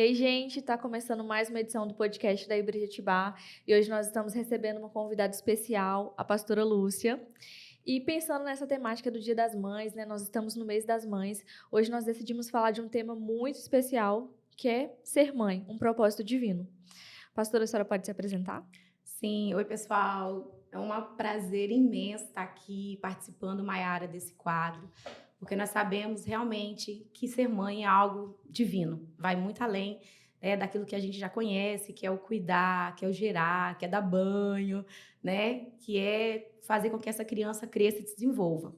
Ei, gente, está começando mais uma edição do podcast da Igreja Tibá e hoje nós estamos recebendo uma convidada especial, a pastora Lúcia. E pensando nessa temática do Dia das Mães, né, nós estamos no mês das mães, hoje nós decidimos falar de um tema muito especial, que é ser mãe, um propósito divino. Pastora, a senhora pode se apresentar? Sim, oi pessoal, é um prazer imenso estar aqui participando, Maiara, desse quadro, porque nós sabemos realmente que ser mãe é algo divino, vai muito além, né, daquilo que a gente já conhece, que é o cuidar, que é o gerar, que é dar banho, né, que é fazer com que essa criança cresça e se desenvolva.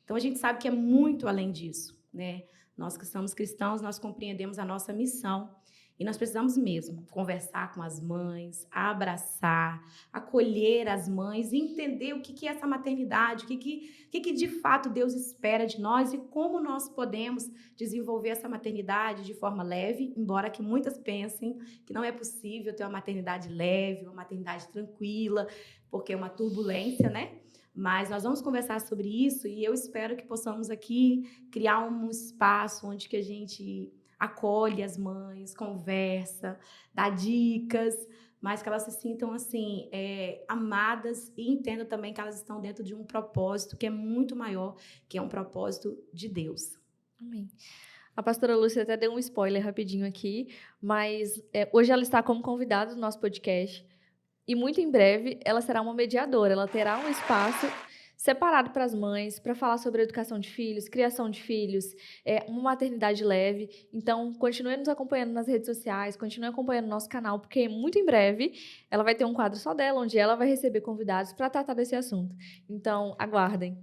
Então a gente sabe que é muito além disso, né? Nós que somos cristãos, nós compreendemos a nossa missão e nós precisamos mesmo conversar com as mães, abraçar, acolher as mães e entender o que é essa maternidade, o que de fato Deus espera de nós e como nós podemos desenvolver essa maternidade de forma leve, embora que muitas pensem que não é possível ter uma maternidade leve, uma maternidade tranquila, porque é uma turbulência, né? Mas nós vamos conversar sobre isso e eu espero que possamos aqui criar um espaço onde que a gente acolhe as mães, conversa, dá dicas, mas que elas se sintam assim, amadas e entendam também que elas estão dentro de um propósito que é muito maior, que é um propósito de Deus. Amém. A pastora Lúcia até deu um spoiler rapidinho aqui, mas hoje ela está como convidada do nosso podcast. E muito em breve ela será uma mediadora, ela terá um espaço separado para as mães, para falar sobre educação de filhos, criação de filhos, uma maternidade leve. Então, continue nos acompanhando nas redes sociais, continue acompanhando nosso canal, porque muito em breve ela vai ter um quadro só dela, onde ela vai receber convidados para tratar desse assunto. Então, aguardem.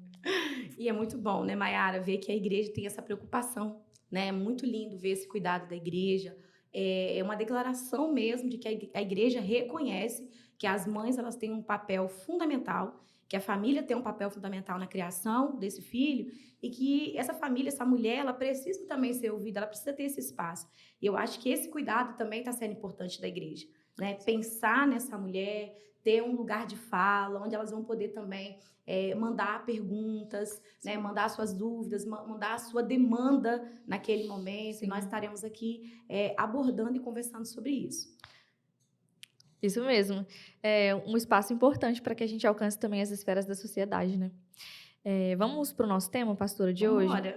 E é muito bom, né, Maiara, ver que a igreja tem essa preocupação, né? É muito lindo ver esse cuidado da igreja. É uma declaração mesmo de que a igreja reconhece que as mães elas têm um papel fundamental, que a família tem um papel fundamental na criação desse filho e que essa família, essa mulher, ela precisa também ser ouvida, ela precisa ter esse espaço. E eu acho que esse cuidado também está sendo importante da igreja, né? Pensar nessa mulher, ter um lugar de fala, onde elas vão poder também mandar perguntas, né, mandar suas dúvidas, mandar a sua demanda naquele momento, e nós Sim. estaremos aqui abordando e conversando sobre isso. Isso mesmo. É um espaço importante para que a gente alcance também as esferas da sociedade, né? Vamos para o nosso tema, pastora, de Vamos hoje? embora.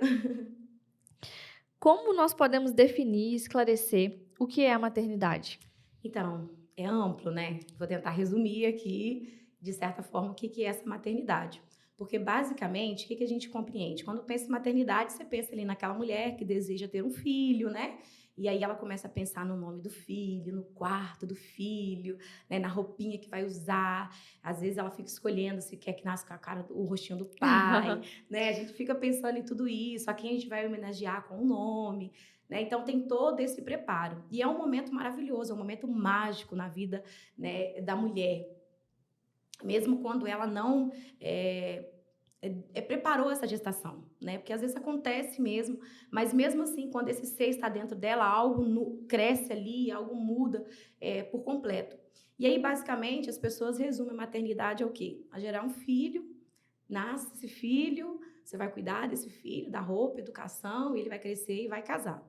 Como nós podemos definir e esclarecer o que é a maternidade? Então, é amplo, né? Vou tentar resumir aqui, de certa forma, o que é essa maternidade. Porque, basicamente, o que a gente compreende? Quando pensa em maternidade, você pensa ali naquela mulher que deseja ter um filho, né? E aí ela começa a pensar no nome do filho, no quarto do filho, né? Na roupinha que vai usar. Às vezes ela fica escolhendo se quer que nasça com a cara, o rostinho do pai, né? A gente fica pensando em tudo isso, a quem a gente vai homenagear com o nome, né? Então tem todo esse preparo. E é um momento maravilhoso, é um momento mágico na vida, né, da mulher. Mesmo quando ela não preparou essa gestação, né? Porque às vezes acontece mesmo, mas mesmo assim, quando esse ser está dentro dela, algo cresce ali, algo muda por completo. E aí, basicamente, as pessoas resumem a maternidade ao quê? A gerar um filho, nasce esse filho, você vai cuidar desse filho, da roupa, educação, ele vai crescer e vai casar.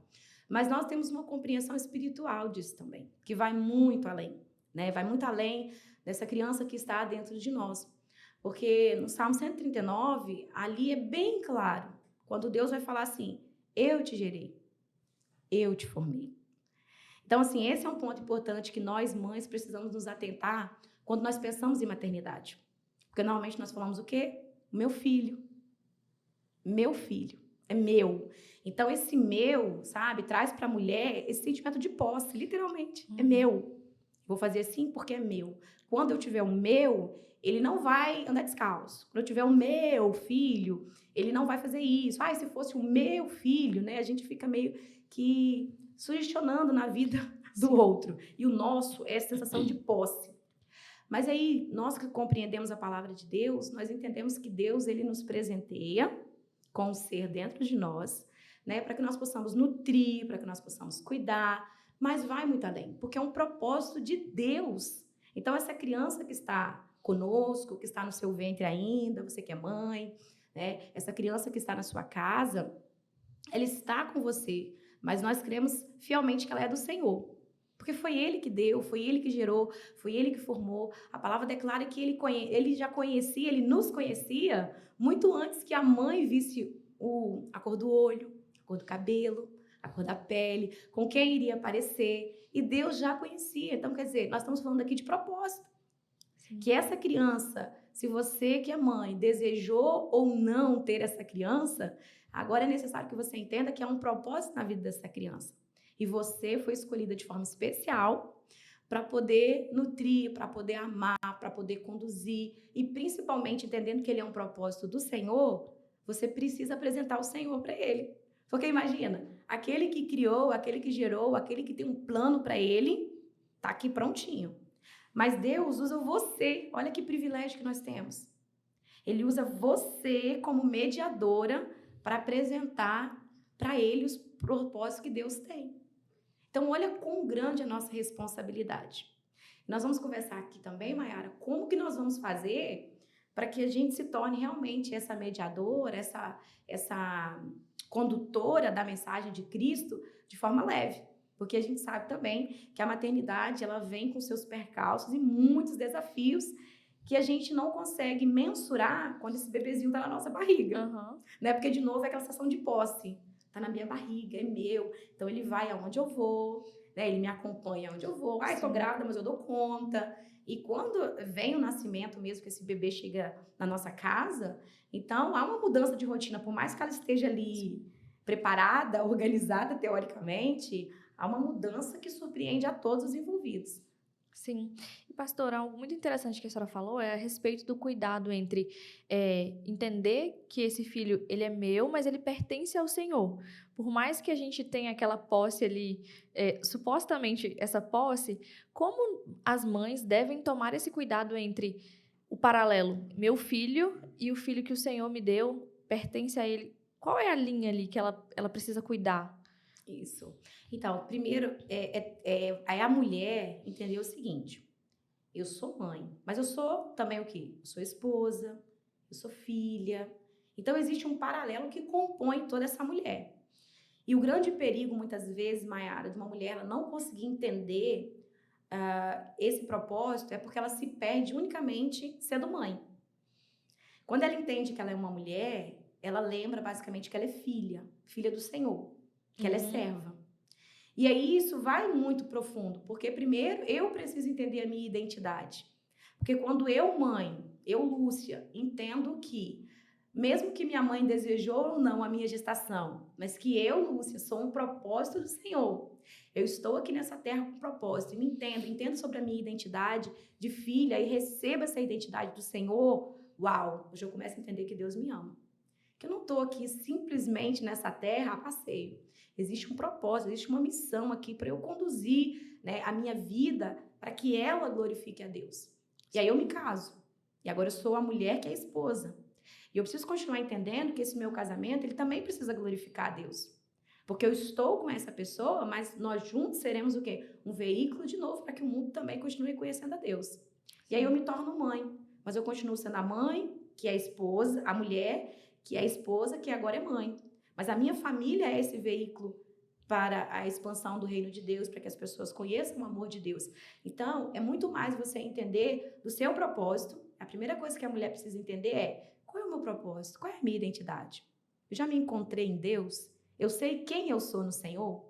Mas nós temos uma compreensão espiritual disso também, que vai muito além, né? Vai muito além dessa criança que está dentro de nós. Porque no Salmo 139, ali é bem claro, quando Deus vai falar assim: eu te gerei, eu te formei. Então, assim, esse é um ponto importante que nós, mães, precisamos nos atentar quando nós pensamos em maternidade. Porque normalmente nós falamos o quê? Meu filho, é meu. Então, esse meu, sabe, traz para a mulher esse sentimento de posse, literalmente, é Uhum. meu. Vou fazer assim porque é meu. Quando eu tiver o meu, ele não vai andar descalço. Quando eu tiver o meu filho, ele não vai fazer isso. Ah, se fosse o meu filho, né? A gente fica meio que sugestionando na vida do Sim. outro. E o nosso é a sensação de posse. Mas aí, nós que compreendemos a palavra de Deus, nós entendemos que Deus, ele nos presenteia com o ser dentro de nós, né, para que nós possamos nutrir, para que nós possamos cuidar, mas vai muito além, porque é um propósito de Deus. Então, essa criança que está conosco, que está no seu ventre ainda, você que é mãe, né, essa criança que está na sua casa, ela está com você, mas nós cremos fielmente que ela é do Senhor. Porque foi Ele que deu, foi Ele que gerou, foi Ele que formou. A palavra declara que Ele já conhecia, Ele nos conhecia muito antes que a mãe visse a cor do olho, a cor do cabelo, a cor da pele, com quem iria aparecer. E Deus já conhecia. Então, quer dizer, nós estamos falando aqui de propósito. Sim. Que essa criança, se você que é mãe desejou ou não ter essa criança, agora é necessário que você entenda que há um propósito na vida dessa criança. E você foi escolhida de forma especial para poder nutrir, para poder amar, para poder conduzir e principalmente entendendo que ele é um propósito do Senhor, você precisa apresentar o Senhor para ele. Porque imagina, aquele que criou, aquele que gerou, aquele que tem um plano para ele, tá aqui prontinho. Mas Deus usa você. Olha que privilégio que nós temos. Ele usa você como mediadora para apresentar para ele os propósitos que Deus tem. Então, olha quão grande é a nossa responsabilidade. Nós vamos conversar aqui também, Mayara, como que nós vamos fazer para que a gente se torne realmente essa mediadora, essa condutora da mensagem de Cristo de forma leve. Porque a gente sabe também que a maternidade ela vem com seus percalços e muitos desafios que a gente não consegue mensurar quando esse bebezinho está na nossa barriga. Uhum. Né? Porque, de novo, é aquela sensação de posse. Está na minha barriga, é meu. Então, ele vai aonde eu vou, né? Ele me acompanha aonde eu vou. Estou grávida, mas eu dou conta. E quando vem o nascimento mesmo, que esse bebê chega na nossa casa, então há uma mudança de rotina. Por mais que ela esteja ali preparada, organizada teoricamente, há uma mudança que surpreende a todos os envolvidos. Sim. E, pastor, algo muito interessante que a senhora falou é a respeito do cuidado entre entender que esse filho, ele é meu, mas ele pertence ao Senhor. Por mais que a gente tenha aquela posse ali, supostamente essa posse, como as mães devem tomar esse cuidado entre o paralelo, meu filho e o filho que o Senhor me deu, pertence a ele. Qual é a linha ali que ela precisa cuidar? Isso. Então, primeiro, aí a mulher entendeu o seguinte: eu sou mãe, mas eu sou também o quê? Eu sou esposa, eu sou filha. Então, existe um paralelo que compõe toda essa mulher. E o grande perigo, muitas vezes, Mayara, de uma mulher ela não conseguir entender esse propósito é porque ela se perde unicamente sendo mãe. Quando ela entende que ela é uma mulher, ela lembra basicamente que ela é filha do Senhor, que ela é serva. E aí isso vai muito profundo, porque primeiro eu preciso entender a minha identidade. Porque quando eu, mãe, eu, Lúcia, entendo que, mesmo que minha mãe desejou ou não a minha gestação, mas que eu, Lúcia, sou um propósito do Senhor, eu estou aqui nessa terra com propósito, e me entendo sobre a minha identidade de filha e recebo essa identidade do Senhor, uau, hoje eu começo a entender que Deus me ama. Que eu não estou aqui simplesmente nessa terra a passeio. Existe um propósito, existe uma missão aqui para eu conduzir, né, a minha vida para que ela glorifique a Deus. E aí eu me caso. E agora eu sou a mulher que é a esposa. E eu preciso continuar entendendo que esse meu casamento, ele também precisa glorificar a Deus. Porque eu estou com essa pessoa, mas nós juntos seremos o quê? Um veículo de novo para que o mundo também continue conhecendo a Deus. E aí eu me torno mãe, mas eu continuo sendo a mãe, que é a esposa, a mulher, que é a esposa, que agora é mãe. Mas a minha família é esse veículo para a expansão do reino de Deus, para que as pessoas conheçam o amor de Deus. Então, é muito mais você entender do seu propósito. A primeira coisa que a mulher precisa entender é: qual é o meu propósito? Qual é a minha identidade? Eu já me encontrei em Deus? Eu sei quem eu sou no Senhor?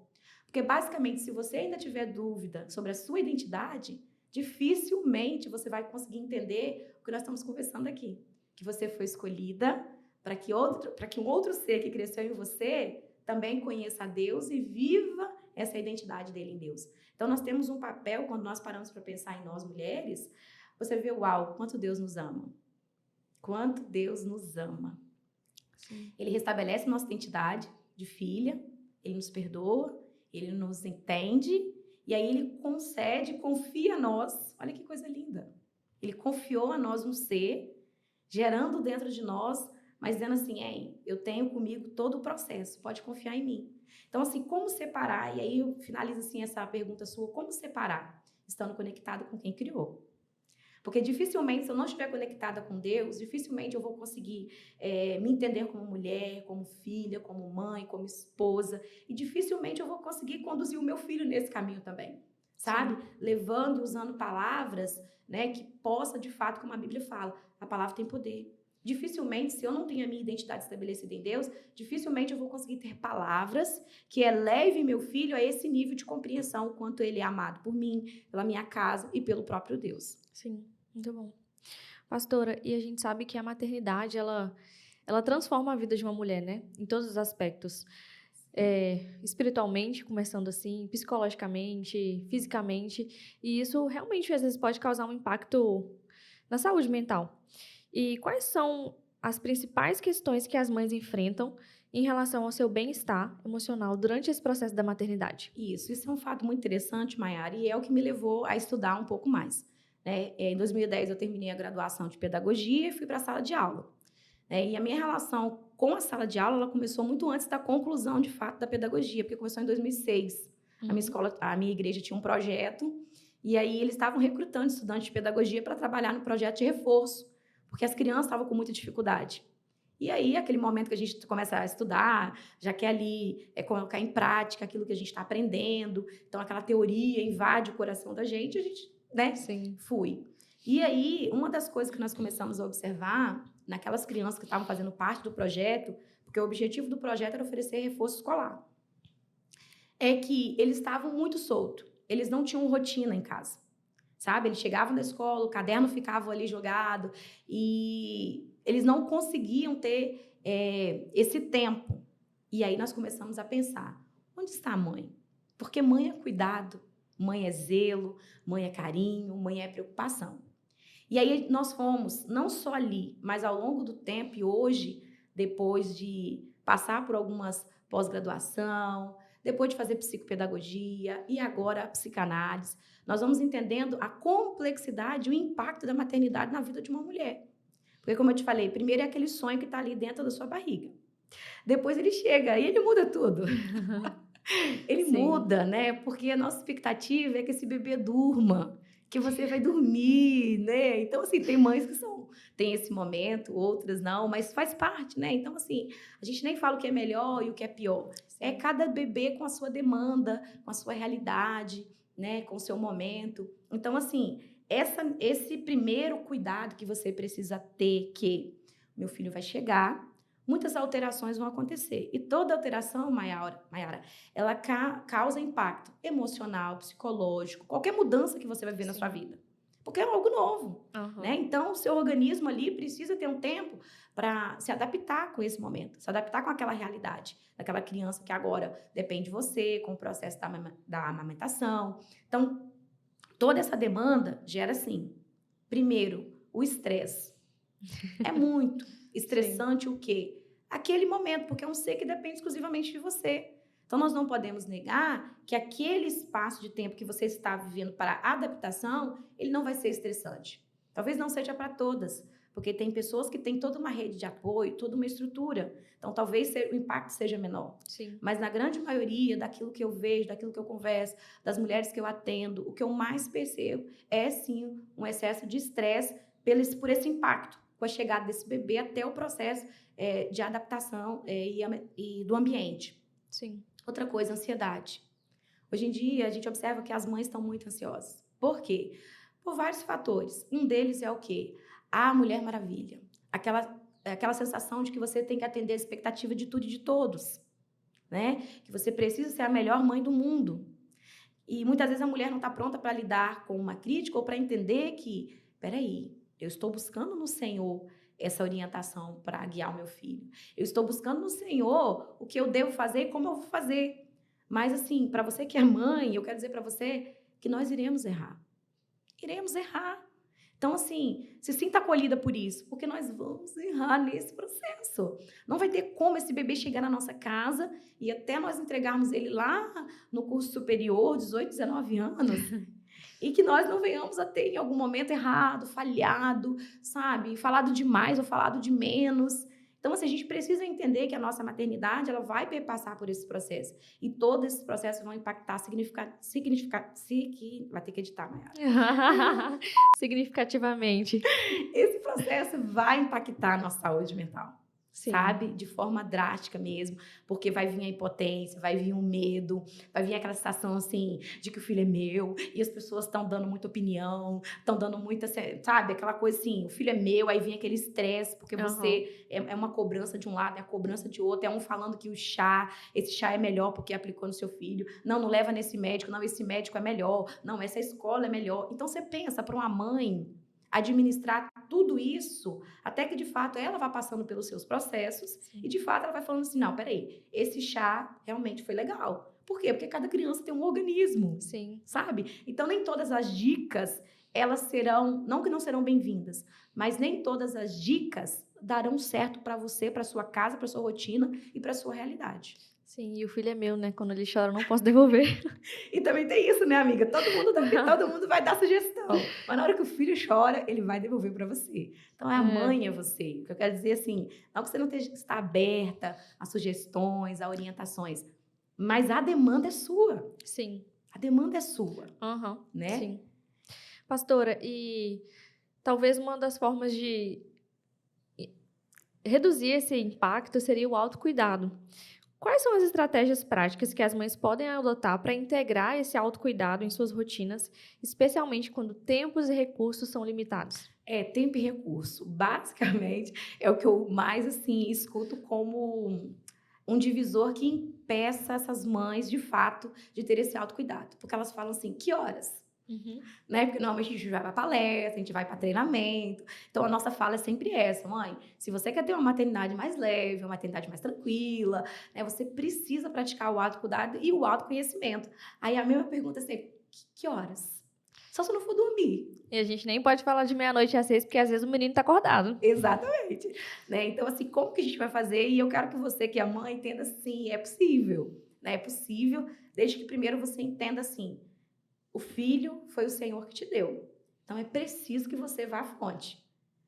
Porque, basicamente, se você ainda tiver dúvida sobre a sua identidade, dificilmente você vai conseguir entender o que nós estamos conversando aqui. Que você foi escolhida para que um outro ser que cresceu em você também conheça a Deus e viva essa identidade dele em Deus. Então, nós temos um papel, quando nós paramos para pensar em nós mulheres, você vê, uau, quanto Deus nos ama. Quanto Deus nos ama. Sim. Ele restabelece nossa identidade de filha, ele nos perdoa, ele nos entende, e aí ele concede, confia a nós. Olha que coisa linda. Ele confiou a nós um ser, gerando dentro de nós, mas dizendo assim: ei, eu tenho comigo todo o processo, pode confiar em mim. Então, assim, como separar? E aí eu finalizo assim essa pergunta sua: como separar? Estando conectado com quem criou. Porque dificilmente, se eu não estiver conectada com Deus, dificilmente eu vou conseguir me entender como mulher, como filha, como mãe, como esposa. E dificilmente eu vou conseguir conduzir o meu filho nesse caminho também, sabe? Sim. Levando e usando palavras, né, que possa, de fato, como a Bíblia fala, a palavra tem poder. Dificilmente, se eu não tenho a minha identidade estabelecida em Deus, dificilmente eu vou conseguir ter palavras que elevem meu filho a esse nível de compreensão, o quanto ele é amado por mim, pela minha casa e pelo próprio Deus. Sim, muito bom. Pastora, e a gente sabe que a maternidade, ela transforma a vida de uma mulher, né? Em todos os aspectos. Espiritualmente, começando assim, psicologicamente, fisicamente. E isso realmente, às vezes, pode causar um impacto na saúde mental. E quais são as principais questões que as mães enfrentam em relação ao seu bem-estar emocional durante esse processo da maternidade? Isso é um fato muito interessante, Mayara, e é o que me levou a estudar um pouco mais, né? Em 2010 eu terminei a graduação de pedagogia e fui para a sala de aula, né? E a minha relação com a sala de aula, ela começou muito antes da conclusão, de fato, da pedagogia, porque começou em 2006. A minha escola, a minha igreja tinha um projeto, e aí eles estavam recrutando estudantes de pedagogia para trabalhar no projeto de reforço, porque as crianças estavam com muita dificuldade. E aí, aquele momento que a gente começa a estudar, já quer ali colocar em prática aquilo que a gente está aprendendo, então aquela teoria invade o coração da gente, a gente, né, Sim. fui. E aí, uma das coisas que nós começamos a observar, naquelas crianças que estavam fazendo parte do projeto, porque o objetivo do projeto era oferecer reforço escolar, é que eles estavam muito soltos, eles não tinham rotina em casa, sabe? Eles chegavam da escola, o caderno ficava ali jogado e eles não conseguiam ter esse tempo. E aí nós começamos a pensar, onde está a mãe? Porque mãe é cuidado, mãe é zelo, mãe é carinho, mãe é preocupação. E aí nós fomos, não só ali, mas ao longo do tempo e hoje, depois de passar por algumas pós-graduação, depois de fazer psicopedagogia e agora a psicanálise, nós vamos entendendo a complexidade e o impacto da maternidade na vida de uma mulher. Porque, como eu te falei, primeiro é aquele sonho que está ali dentro da sua barriga. Depois ele chega e ele muda tudo. Ele Sim. muda, né? Porque a nossa expectativa é que esse bebê durma, que você vai dormir, né? Então, assim, tem mães que têm esse momento, outras não, mas faz parte, né? Então, assim, a gente nem fala o que é melhor e o que é pior. É cada bebê com a sua demanda, com a sua realidade, né? Com o seu momento. Então, assim, esse primeiro cuidado que você precisa ter, que meu filho vai chegar, muitas alterações vão acontecer. E toda alteração, Mayara, ela causa impacto emocional, psicológico, qualquer mudança que você vai ver na sua vida. Porque é algo novo, né? Então, o seu organismo ali precisa ter um tempo para se adaptar com esse momento, se adaptar com aquela realidade, daquela criança que agora depende de você, com o processo da amamentação. Então, toda essa demanda gera, assim, primeiro, o estresse. É muito estressante. Sim. O quê? Aquele momento, porque é um ser que depende exclusivamente de você. Então, nós não podemos negar que aquele espaço de tempo que você está vivendo para adaptação, ele não vai ser estressante. Talvez não seja para todas, porque tem pessoas que têm toda uma rede de apoio, toda uma estrutura. Então, talvez o impacto seja menor. Sim. Mas, na grande maioria daquilo que eu vejo, daquilo que eu converso, das mulheres que eu atendo, o que eu mais percebo é, sim, um excesso de estresse por esse impacto, com a chegada desse bebê até o processo de adaptação e do ambiente. Sim. Outra coisa, ansiedade. Hoje em dia, a gente observa que as mães estão muito ansiosas. Por quê? Por vários fatores. Um deles é o quê? A Mulher Maravilha. Aquela sensação de que você tem que atender a expectativa de tudo e de todos, né? Que você precisa ser a melhor mãe do mundo. E muitas vezes a mulher não está pronta para lidar com uma crítica ou para entender que, peraí, eu estou buscando no Senhor essa orientação para guiar o meu filho. Eu estou buscando no Senhor o que eu devo fazer e como eu vou fazer. Mas, assim, para você que é mãe, eu quero dizer para você que nós iremos errar. Iremos errar. Então, assim, se sinta acolhida por isso, porque nós vamos errar nesse processo. Não vai ter como esse bebê chegar na nossa casa e até nós entregarmos ele lá no curso superior, 18, 19 anos, e que nós não venhamos a ter em algum momento errado, falhado, sabe? Falado demais ou falado de menos. Então, assim, a gente precisa entender que a nossa maternidade, ela vai passar por esse processo. E todos esses processos vão impactar vai ter que editar, Mayara. Significativamente. Esse processo vai impactar a nossa saúde mental. Sim. Sabe? De forma drástica mesmo, porque vai vir a impotência, vai vir o medo, vai vir aquela sensação assim de que o filho é meu e as pessoas estão dando muita opinião, estão dando muita, sabe? Aquela coisa assim, o filho é meu, aí vem aquele estresse, porque você é uma cobrança de um lado, é a cobrança de outro, é um falando que esse chá é melhor porque aplicou no seu filho, não leva nesse médico, não, esse médico é melhor, não, essa escola é melhor. Então você pensa para uma mãe administrar tudo isso, até que de fato ela vai passando pelos seus processos. Sim. E de fato ela vai falando assim, não, peraí, esse chá realmente foi legal. Por quê? Porque cada criança tem um organismo. Sim. Sabe? Então nem todas as dicas, elas serão, não que não serão bem-vindas, mas nem todas as dicas darão certo para você, para sua casa, para sua rotina e para sua realidade. Sim, e o filho é meu, né? Quando ele chora, eu não posso devolver. E também tem isso, né, amiga? Todo mundo vai dar sugestão. Mas na hora que o filho chora, ele vai devolver para você. Então, a mãe é você. O que eu quero dizer, assim, não que você não está aberta a sugestões, a orientações, mas a demanda é sua. Sim. A demanda é sua. Né? Sim. Pastora, e talvez uma das formas de reduzir esse impacto seria o autocuidado. Quais são as estratégias práticas que as mães podem adotar para integrar esse autocuidado em suas rotinas, especialmente quando tempos e recursos são limitados? Tempo e recurso. Basicamente, é o que eu mais, assim, escuto como um divisor que impeça essas mães, de fato, de ter esse autocuidado. Porque elas falam assim, que horas? Né? Porque normalmente a gente vai para palestra, a gente vai para treinamento. Então a nossa fala é sempre essa, mãe. Se você quer ter uma maternidade mais leve, uma maternidade mais tranquila, né, você precisa praticar o autocuidado e o autoconhecimento. Aí a mesma pergunta é sempre: que horas? Só se eu não for dormir. E a gente nem pode falar de 00:30 às 6, porque às vezes o menino tá acordado. Exatamente. Né? Então, assim, como que a gente vai fazer? E eu quero que você, que é mãe, entenda assim, é possível. Né? É possível, desde que primeiro você entenda assim, o filho foi o Senhor que te deu. Então, é preciso que você vá à fonte.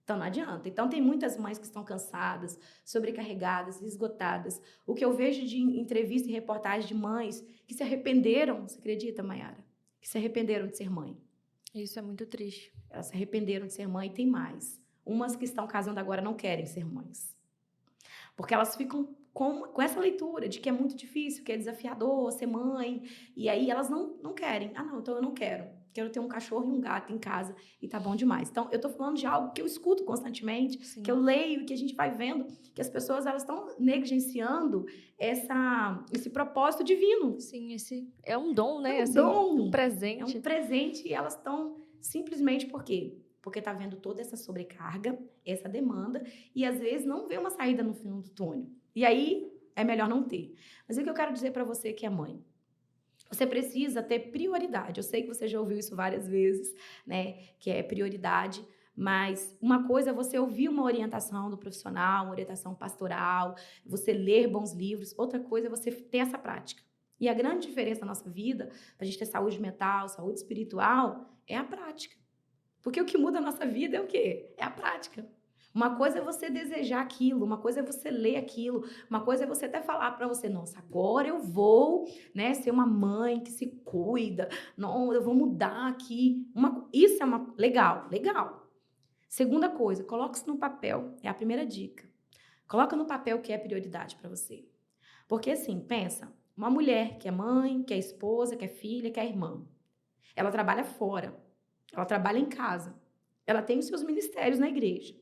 Então, não adianta. Então, tem muitas mães que estão cansadas, sobrecarregadas, esgotadas. O que eu vejo de entrevista e reportagem de mães que se arrependeram, você acredita, Mayara? Que se arrependeram de ser mãe. Isso é muito triste. Elas se arrependeram de ser mãe e tem mais. Umas que estão casando agora não querem ser mães. Porque elas ficam com essa leitura de que é muito difícil, que é desafiador ser mãe. E aí elas não querem. Ah, não, então eu não quero. Quero ter um cachorro e um gato em casa e tá bom demais. Então, eu tô falando de algo que eu escuto constantemente, Sim. que eu leio, que a gente vai vendo, que as pessoas elas estão negligenciando esse propósito divino. Sim, esse é um dom, né? É um dom. Um presente. É um presente e elas estão simplesmente por quê? Porque tá vendo toda essa sobrecarga, essa demanda, e às vezes não vê uma saída no fim do túnel. E aí, é melhor não ter. Mas o que eu quero dizer para você que é mãe? Você precisa ter prioridade. Eu sei que você já ouviu isso várias vezes, né? Que é prioridade. Mas uma coisa é você ouvir uma orientação do profissional, uma orientação pastoral, você ler bons livros. Outra coisa é você ter essa prática. E a grande diferença na nossa vida, para a gente ter saúde mental, saúde espiritual, é a prática. Porque o que muda a nossa vida é o quê? É a prática. Uma coisa é você desejar aquilo, uma coisa é você ler aquilo, uma coisa é você até falar para você, nossa, agora eu vou, né, ser uma mãe que se cuida, não, eu vou mudar aqui. Isso é legal. Segunda coisa, coloque isso no papel, é a primeira dica. Coloca no papel o que é prioridade para você. Porque assim, pensa, uma mulher que é mãe, que é esposa, que é filha, que é irmã, ela trabalha fora, ela trabalha em casa, ela tem os seus ministérios na igreja.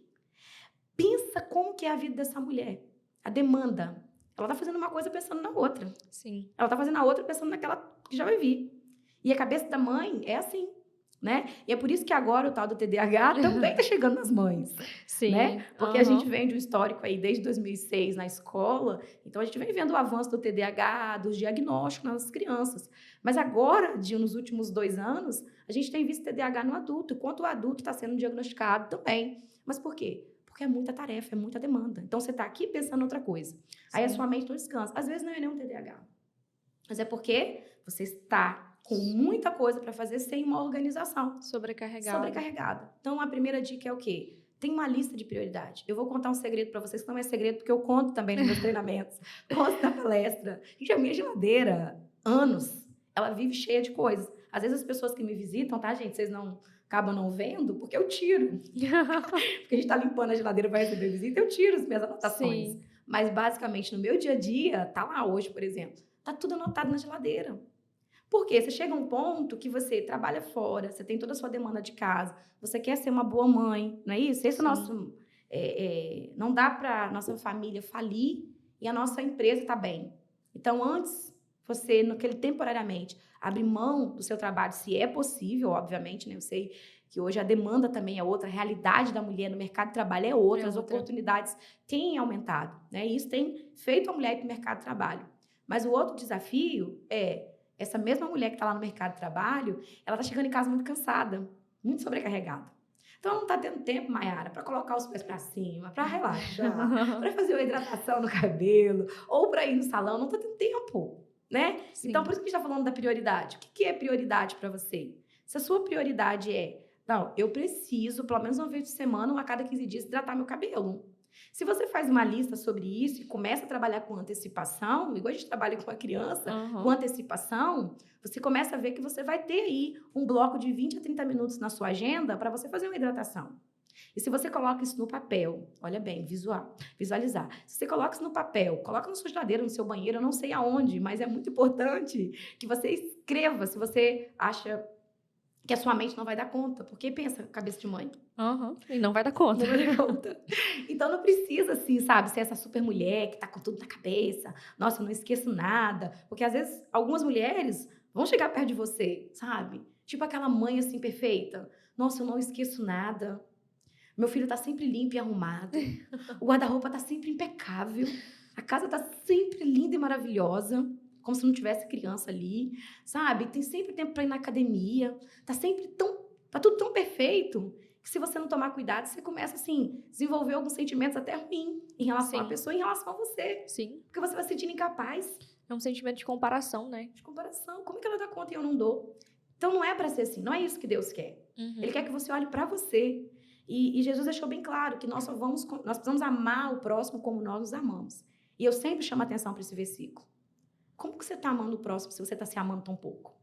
Pensa como que é a vida dessa mulher. A demanda. Ela tá fazendo uma coisa pensando na outra. Sim. Ela tá fazendo a outra pensando naquela que já vai vir. E a cabeça da mãe é assim, né? E é por isso que agora o tal do TDAH também tá chegando nas mães. Sim. Né? Porque a gente vem de um histórico aí desde 2006 na escola. Então, a gente vem vendo o avanço do TDAH, dos diagnósticos nas crianças. Mas agora, nos últimos 2 anos, a gente tem visto TDAH no adulto. Quanto o adulto está sendo diagnosticado também. Mas por quê? Porque é muita tarefa, é muita demanda. Então, você está aqui pensando em outra coisa. Sim. Aí a sua mente não descansa. Às vezes não é nem um TDAH. Mas é porque você está com muita coisa para fazer sem uma organização. Sobrecarregada. Então, a primeira dica é o quê? tem uma lista de prioridade. Eu vou contar um segredo para vocês, que não é segredo, porque eu conto também nos meus treinamentos. Conto na palestra. Gente, a minha geladeira, anos, ela vive cheia de coisas. Às vezes as pessoas que me visitam, tá, gente? Vocês não acabam não vendo, porque eu tiro. Porque a gente tá limpando a geladeira, vai receber visita, eu tiro as minhas anotações. Sim. Mas, basicamente, no meu dia a dia, tá lá hoje, por exemplo, tá tudo anotado na geladeira. Porque você chega a um ponto que você trabalha fora, você tem toda a sua demanda de casa, você quer ser uma boa mãe, não é isso? Esse é o nosso... não dá para nossa família falir e a nossa empresa tá bem. Então, antes, você, naquele temporariamente, abrir mão do seu trabalho, se é possível, obviamente, né? Eu sei que hoje a demanda também é outra, a realidade da mulher no mercado de trabalho é outra, as oportunidades têm aumentado, né? E isso tem feito a mulher ir para o mercado de trabalho. Mas o outro desafio é essa mesma mulher que está lá no mercado de trabalho, ela está chegando em casa muito cansada, muito sobrecarregada. Então, ela não está tendo tempo, Mayara, para colocar os pés para cima, para relaxar, para fazer uma hidratação no cabelo, ou para ir no salão, não está tendo tempo, né? Sim. Então, por isso que a gente está falando da prioridade. O que é prioridade para você? Se a sua prioridade é, não, eu preciso, pelo menos uma vez por semana, ou a cada 15 dias, hidratar meu cabelo. Se você faz uma lista sobre isso e começa a trabalhar com antecipação, igual a gente trabalha com a criança, com antecipação, você começa a ver que você vai ter aí um bloco de 20 a 30 minutos na sua agenda para você fazer uma hidratação. E se você coloca isso no papel, olha bem, visualizar. Se você coloca isso no papel, coloca na sua geladeira, no seu banheiro, eu não sei aonde, mas é muito importante que você escreva se você acha que a sua mente não vai dar conta. Porque pensa, cabeça de mãe. E não vai dar conta. Não vai dar conta. Então não precisa, assim, sabe, ser essa super mulher que tá com tudo na cabeça. Nossa, eu não esqueço nada. Porque às vezes algumas mulheres vão chegar perto de você, sabe? Tipo aquela mãe assim perfeita. Nossa, eu não esqueço nada. Meu filho tá sempre limpo e arrumado. O guarda-roupa tá sempre impecável. A casa tá sempre linda e maravilhosa. Como se não tivesse criança ali, sabe? Tem sempre tempo para ir na academia. Tá tudo tão perfeito que se você não tomar cuidado, você começa, assim, desenvolver alguns sentimentos até ruins em relação à pessoa, em relação a você. Sim. Porque você vai se sentindo incapaz. É um sentimento de comparação, né? De comparação. Como é que ela dá conta e eu não dou? Então não é para ser assim. Não é isso que Deus quer. Ele quer que você olhe para você. E Jesus deixou bem claro que nós precisamos amar o próximo como nós nos amamos. E eu sempre chamo a atenção para esse versículo. Como que você está amando o próximo se você está se amando tão pouco?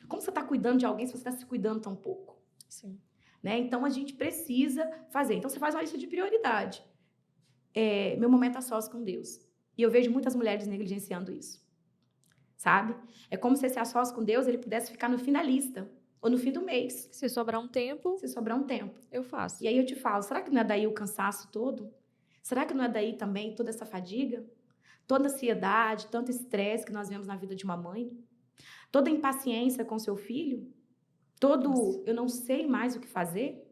Como você está cuidando de alguém se você está se cuidando tão pouco? Sim. Né? Então, a gente precisa fazer. Então, você faz uma lista de prioridade. Meu momento a sós com Deus. E eu vejo muitas mulheres negligenciando isso. Sabe? É como se esse a sós com Deus ele pudesse ficar no fim da lista. Ou no fim do mês. Se sobrar um tempo, eu faço. E aí eu te falo, será que não é daí o cansaço todo? Será que não é daí também toda essa fadiga? Toda ansiedade, tanto estresse que nós vemos na vida de uma mãe, toda impaciência com seu filho, eu não sei mais o que fazer.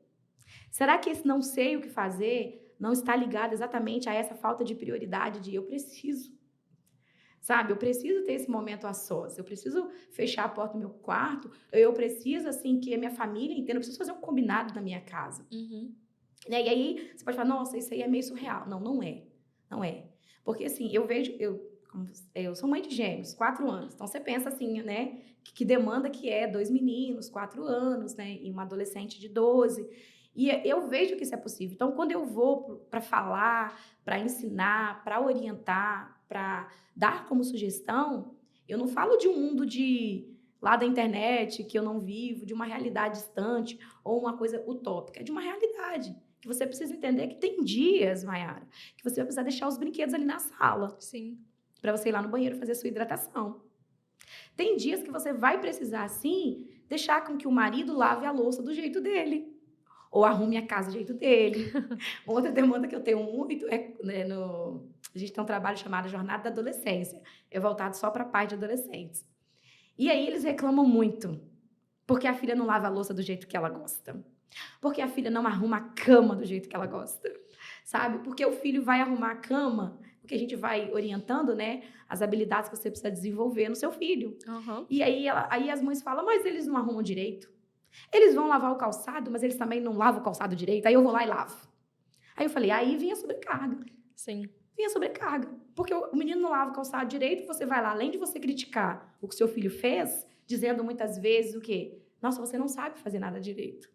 Será que esse não sei o que fazer não está ligado exatamente a essa falta de prioridade de eu preciso? Sabe, eu preciso ter esse momento a sós, eu preciso fechar a porta do meu quarto, eu preciso, assim, que a minha família entenda, eu preciso fazer um combinado na minha casa. Né? E aí, você pode falar, nossa, isso aí é meio surreal. Não, não é. Não é. Porque, assim, eu sou mãe de gêmeos, 4 anos. Então, você pensa assim, né? Que demanda que é 2 meninos, 4 anos, né? E uma adolescente de 12. E eu vejo que isso é possível. Então, quando eu vou para falar, para ensinar, para orientar, para dar como sugestão, eu não falo de um mundo lá da internet que eu não vivo, de uma realidade distante ou uma coisa utópica. É de uma realidade. Que você precisa entender que tem dias, Mayara, que você vai precisar deixar os brinquedos ali na sala. Sim. Para você ir lá no banheiro fazer a sua hidratação. Tem dias que você vai precisar, sim, deixar com que o marido lave a louça do jeito dele. Ou arrume a casa do jeito dele. Outra demanda que eu tenho muito é, né, a gente tem um trabalho chamado Jornada da Adolescência. É voltado só para pais de adolescentes. E aí eles reclamam muito. Porque a filha não lava a louça do jeito que ela gosta. Porque a filha não arruma a cama do jeito que ela gosta, sabe? Porque o filho vai arrumar a cama, porque a gente vai orientando, né, as habilidades que você precisa desenvolver no seu filho. E aí as mães falam, mas eles não arrumam direito. Eles vão lavar o calçado, mas eles também não lavam o calçado direito. Aí eu vou lá e lavo. Aí eu falei, aí vem a sobrecarga. Sim. Vem a sobrecarga. Porque o menino não lava o calçado direito, você vai lá, além de você criticar o que seu filho fez, dizendo muitas vezes o quê? Nossa, você não sabe fazer nada direito.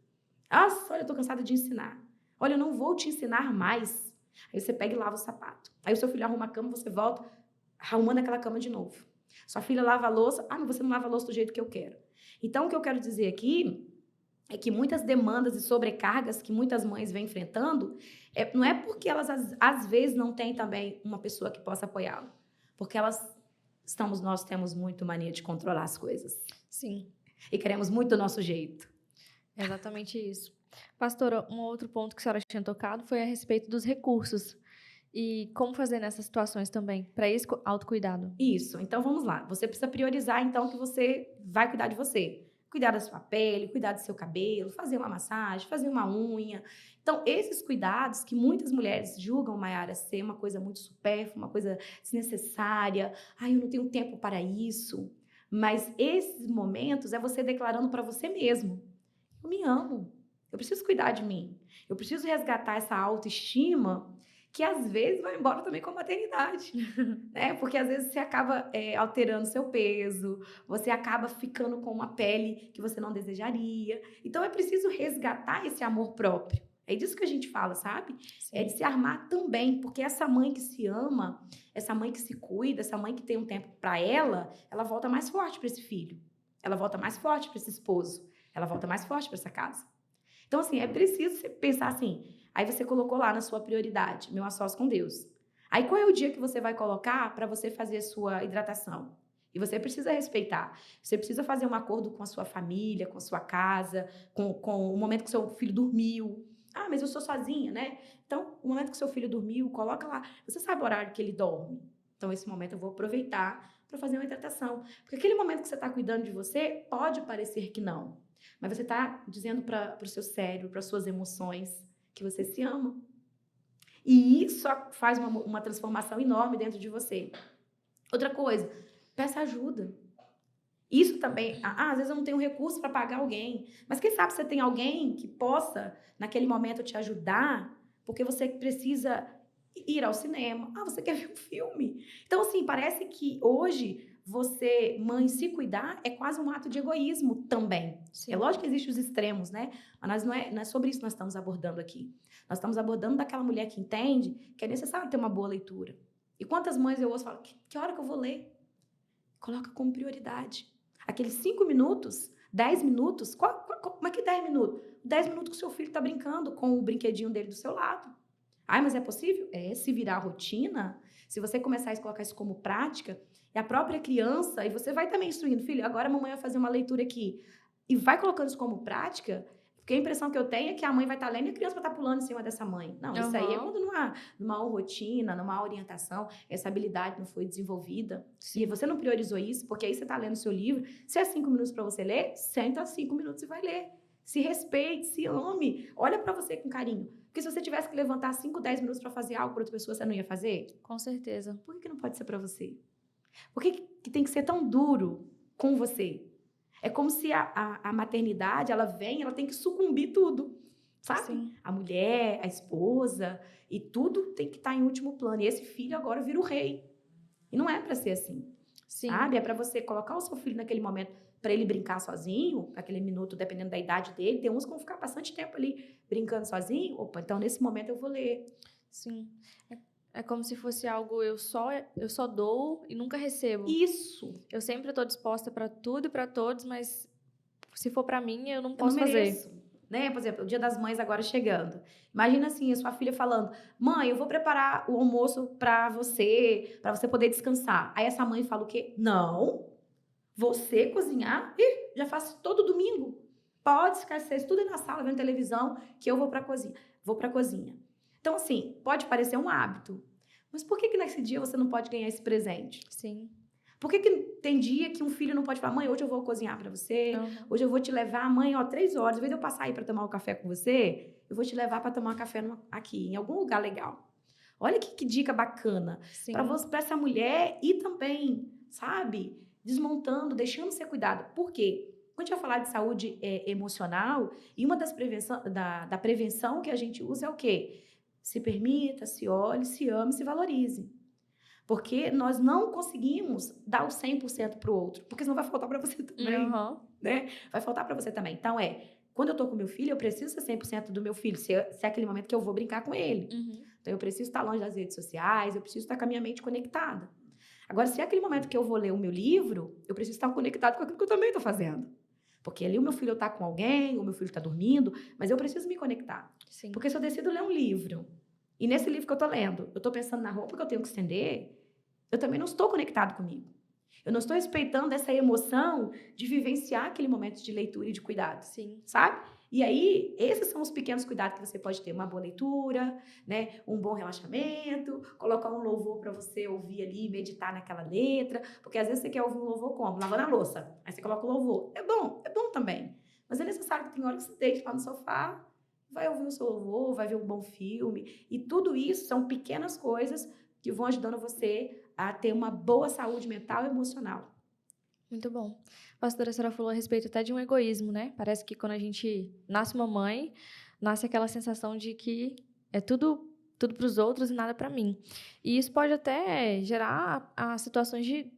Nossa, olha, eu tô cansada de ensinar. Olha, eu não vou te ensinar mais. Aí você pega e lava o sapato. Aí o seu filho arruma a cama, você volta arrumando aquela cama de novo. Sua filha lava a louça. Ah, mas você não lava a louça do jeito que eu quero. Então, o que eu quero dizer aqui é que muitas demandas e sobrecargas que muitas mães vêm enfrentando, não é porque elas, às vezes, não têm também uma pessoa que possa apoiá-la. Porque nós temos muito mania de controlar as coisas. Sim. E queremos muito do nosso jeito. É exatamente isso. Pastora, um outro ponto que a senhora tinha tocado foi a respeito dos recursos. E como fazer nessas situações também, para esse autocuidado. Isso. Então, vamos lá. Você precisa priorizar, então, que você vai cuidar de você. Cuidar da sua pele, cuidar do seu cabelo, fazer uma massagem, fazer uma unha. Então, esses cuidados que muitas mulheres julgam, Mayara, ser uma coisa muito supérflua, uma coisa desnecessária. Ai, eu não tenho tempo para isso. Mas esses momentos é você declarando para você mesmo: eu me amo, eu preciso cuidar de mim, eu preciso resgatar essa autoestima que às vezes vai embora também com a maternidade, né? Porque às vezes você acaba alterando seu peso, você acaba ficando com uma pele que você não desejaria. Então é preciso resgatar esse amor próprio. É disso que a gente fala, sabe? Sim. É de se armar também, porque essa mãe que se ama, essa mãe que se cuida, essa mãe que tem um tempo para ela volta mais forte para esse filho, ela volta mais forte para esse esposo, ela volta mais forte para essa casa. Então, assim, é preciso você pensar assim. Aí você colocou lá na sua prioridade, meu a sós com Deus. Aí qual é o dia que você vai colocar para você fazer a sua hidratação? E você precisa respeitar. Você precisa fazer um acordo com a sua família, com a sua casa, com o momento que seu filho dormiu. Ah, mas eu sou sozinha, né? Então, o momento que seu filho dormiu, coloca lá. Você sabe o horário que ele dorme. Então, esse momento eu vou aproveitar para fazer uma hidratação. Porque aquele momento que você está cuidando de você, pode parecer que não. Mas você está dizendo para o seu cérebro, para as suas emoções, que você se ama. E isso faz uma transformação enorme dentro de você. Outra coisa, peça ajuda. Isso também, às vezes eu não tenho recurso para pagar alguém, mas quem sabe você tem alguém que possa, naquele momento, te ajudar, porque você precisa ir ao cinema. Ah, você quer ver um filme? Então, assim, parece que hoje você, mãe, se cuidar é quase um ato de egoísmo também. Sim. É lógico que existem os extremos, né? Mas não é sobre isso que nós estamos abordando aqui. Nós estamos abordando daquela mulher que entende que é necessário ter uma boa leitura. E quantas mães eu ouço falam, que hora que eu vou ler? Coloca como prioridade. Aqueles 5 minutos, 10 minutos, como é que 10 minutos? 10 minutos que o seu filho está brincando com o brinquedinho dele do seu lado. Ai, mas é possível? Se virar rotina, se você começar a colocar isso como prática, e a própria criança, e você vai também instruindo, filho, agora a mamãe vai fazer uma leitura aqui, e vai colocando isso como prática, porque a impressão que eu tenho é que a mãe vai estar lendo e a criança vai estar pulando em cima dessa mãe. Não, isso aí é quando numa rotina, numa orientação, essa habilidade não foi desenvolvida. Sim. E você não priorizou isso, porque aí você está lendo o seu livro, se é 5 minutos para você ler, senta 5 minutos e vai ler. Se respeite, se ame, olha para você com carinho. Porque se você tivesse que levantar 5, 10 minutos para fazer algo para outra pessoa, você não ia fazer? Com certeza. Por que não pode ser para você? Por que tem que ser tão duro com você? É como se a maternidade, ela tem que sucumbir tudo, sabe? Sim. A mulher, a esposa, e tudo tem que estar em último plano. E esse filho agora vira o rei. E não é para ser assim, Sim. Sabe? É para você colocar o seu filho naquele momento para ele brincar sozinho, aquele minuto, dependendo da idade dele. Tem uns que vão ficar bastante tempo ali brincando sozinho. Opa, então nesse momento eu vou ler. Sim. É como se fosse algo eu só dou e nunca recebo. Isso. Eu sempre estou disposta para tudo e para todos, mas se for para mim, eu não posso fazer. Né? Por exemplo, o Dia das Mães agora chegando. Imagina assim, a sua filha falando: mãe, eu vou preparar o almoço para você poder descansar. Aí essa mãe fala o quê? Não, você cozinhar? Ih, já faço todo domingo. Pode esquecer tudo aí na sala, vendo televisão, que eu vou para a cozinha. Vou para a cozinha. Então, assim, pode parecer um hábito. Mas por que nesse dia você não pode ganhar esse presente? Sim. Por que tem dia que um filho não pode falar: mãe, hoje eu vou cozinhar para você, hoje eu vou te levar, mãe, 3 horas, ao invés de eu passar aí para tomar um café com você, eu vou te levar para tomar um café aqui, em algum lugar legal. Olha que dica bacana para essa mulher e também, sabe, desmontando, deixando ser cuidada. Por quê? Quando a gente vai falar de saúde emocional, e uma das da prevenção que a gente usa é o quê? Se permita, se olhe, se ame, se valorize. Porque nós não conseguimos dar o 100% para o outro, porque senão vai faltar para você também, né? Vai faltar para você também. Então, quando eu tô com meu filho, eu preciso ser 100% do meu filho, se é aquele momento que eu vou brincar com ele. Então, eu preciso estar longe das redes sociais, eu preciso estar com a minha mente conectada. Agora, se é aquele momento que eu vou ler o meu livro, eu preciso estar conectado com aquilo que eu também estou fazendo. Porque ali o meu filho está com alguém, o meu filho está dormindo, mas eu preciso me conectar. Sim. Porque se eu decido ler um livro, e nesse livro que eu estou lendo, eu estou pensando na roupa que eu tenho que estender, eu também não estou conectado comigo. Eu não estou respeitando essa emoção de vivenciar aquele momento de leitura e de cuidado. Sim. Sabe? E aí, esses são os pequenos cuidados que você pode ter. Uma boa leitura, né? Um bom relaxamento, colocar um louvor para você ouvir ali, meditar naquela letra. Porque às vezes você quer ouvir um louvor como? Lavando a louça. Aí você coloca o louvor. É bom também. Mas é necessário que tem hora que você deite lá no sofá, vai ouvir o seu louvor, vai ver um bom filme. E tudo isso são pequenas coisas que vão ajudando você a ter uma boa saúde mental e emocional. Muito bom. A pastora, a senhora falou a respeito até de um egoísmo, né? Parece que quando a gente nasce uma mãe, nasce aquela sensação de que é tudo para os outros e nada para mim. E isso pode até gerar situações de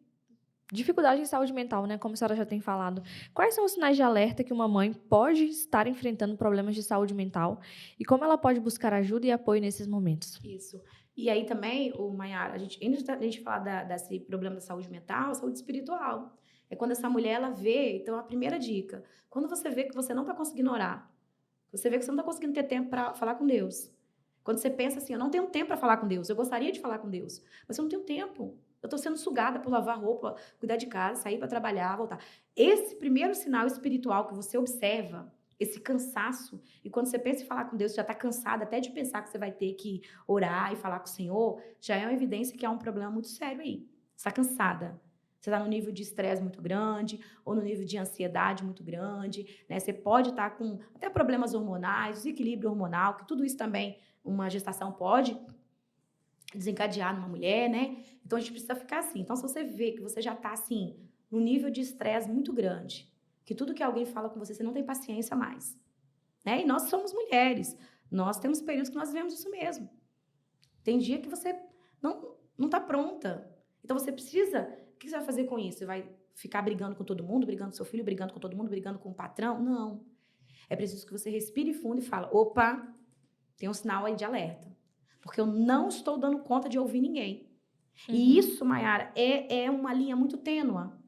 dificuldade em saúde mental, né? Como a senhora já tem falado. Quais são os sinais de alerta que uma mãe pode estar enfrentando problemas de saúde mental e como ela pode buscar ajuda e apoio nesses momentos? Isso. E aí também, Mayara, antes da gente falar desse problema da saúde mental, saúde espiritual. É quando essa mulher, ela vê, então a primeira dica, quando você vê que você não está conseguindo orar, você vê que você não está conseguindo ter tempo para falar com Deus. Quando você pensa assim, eu não tenho tempo para falar com Deus, eu gostaria de falar com Deus, mas eu não tenho tempo. Eu estou sendo sugada por lavar roupa, cuidar de casa, sair para trabalhar, voltar. Esse primeiro sinal espiritual que você observa, esse cansaço, e quando você pensa em falar com Deus, você já está cansada até de pensar que você vai ter que orar e falar com o Senhor, já é uma evidência que há um problema muito sério aí. Você está cansada. Você está no nível de estresse muito grande ou no nível de ansiedade muito grande, né? Você pode estar com até problemas hormonais, desequilíbrio hormonal, que tudo isso também uma gestação pode desencadear numa mulher, né? Então, a gente precisa ficar assim. Então, se você vê que você já está, assim, num nível de estresse muito grande, que tudo que alguém fala com você, você não tem paciência mais, né? E nós somos mulheres. Nós temos períodos que nós vivemos isso mesmo. Tem dia que você não está pronta. Então, você precisa... O que você vai fazer com isso? Você vai ficar brigando com todo mundo, brigando com seu filho, brigando com todo mundo, brigando com o patrão? Não. É preciso que você respire fundo e fale, opa, tem um sinal aí de alerta. Porque eu não estou dando conta de ouvir ninguém. E isso, Mayara, é uma linha muito tênua.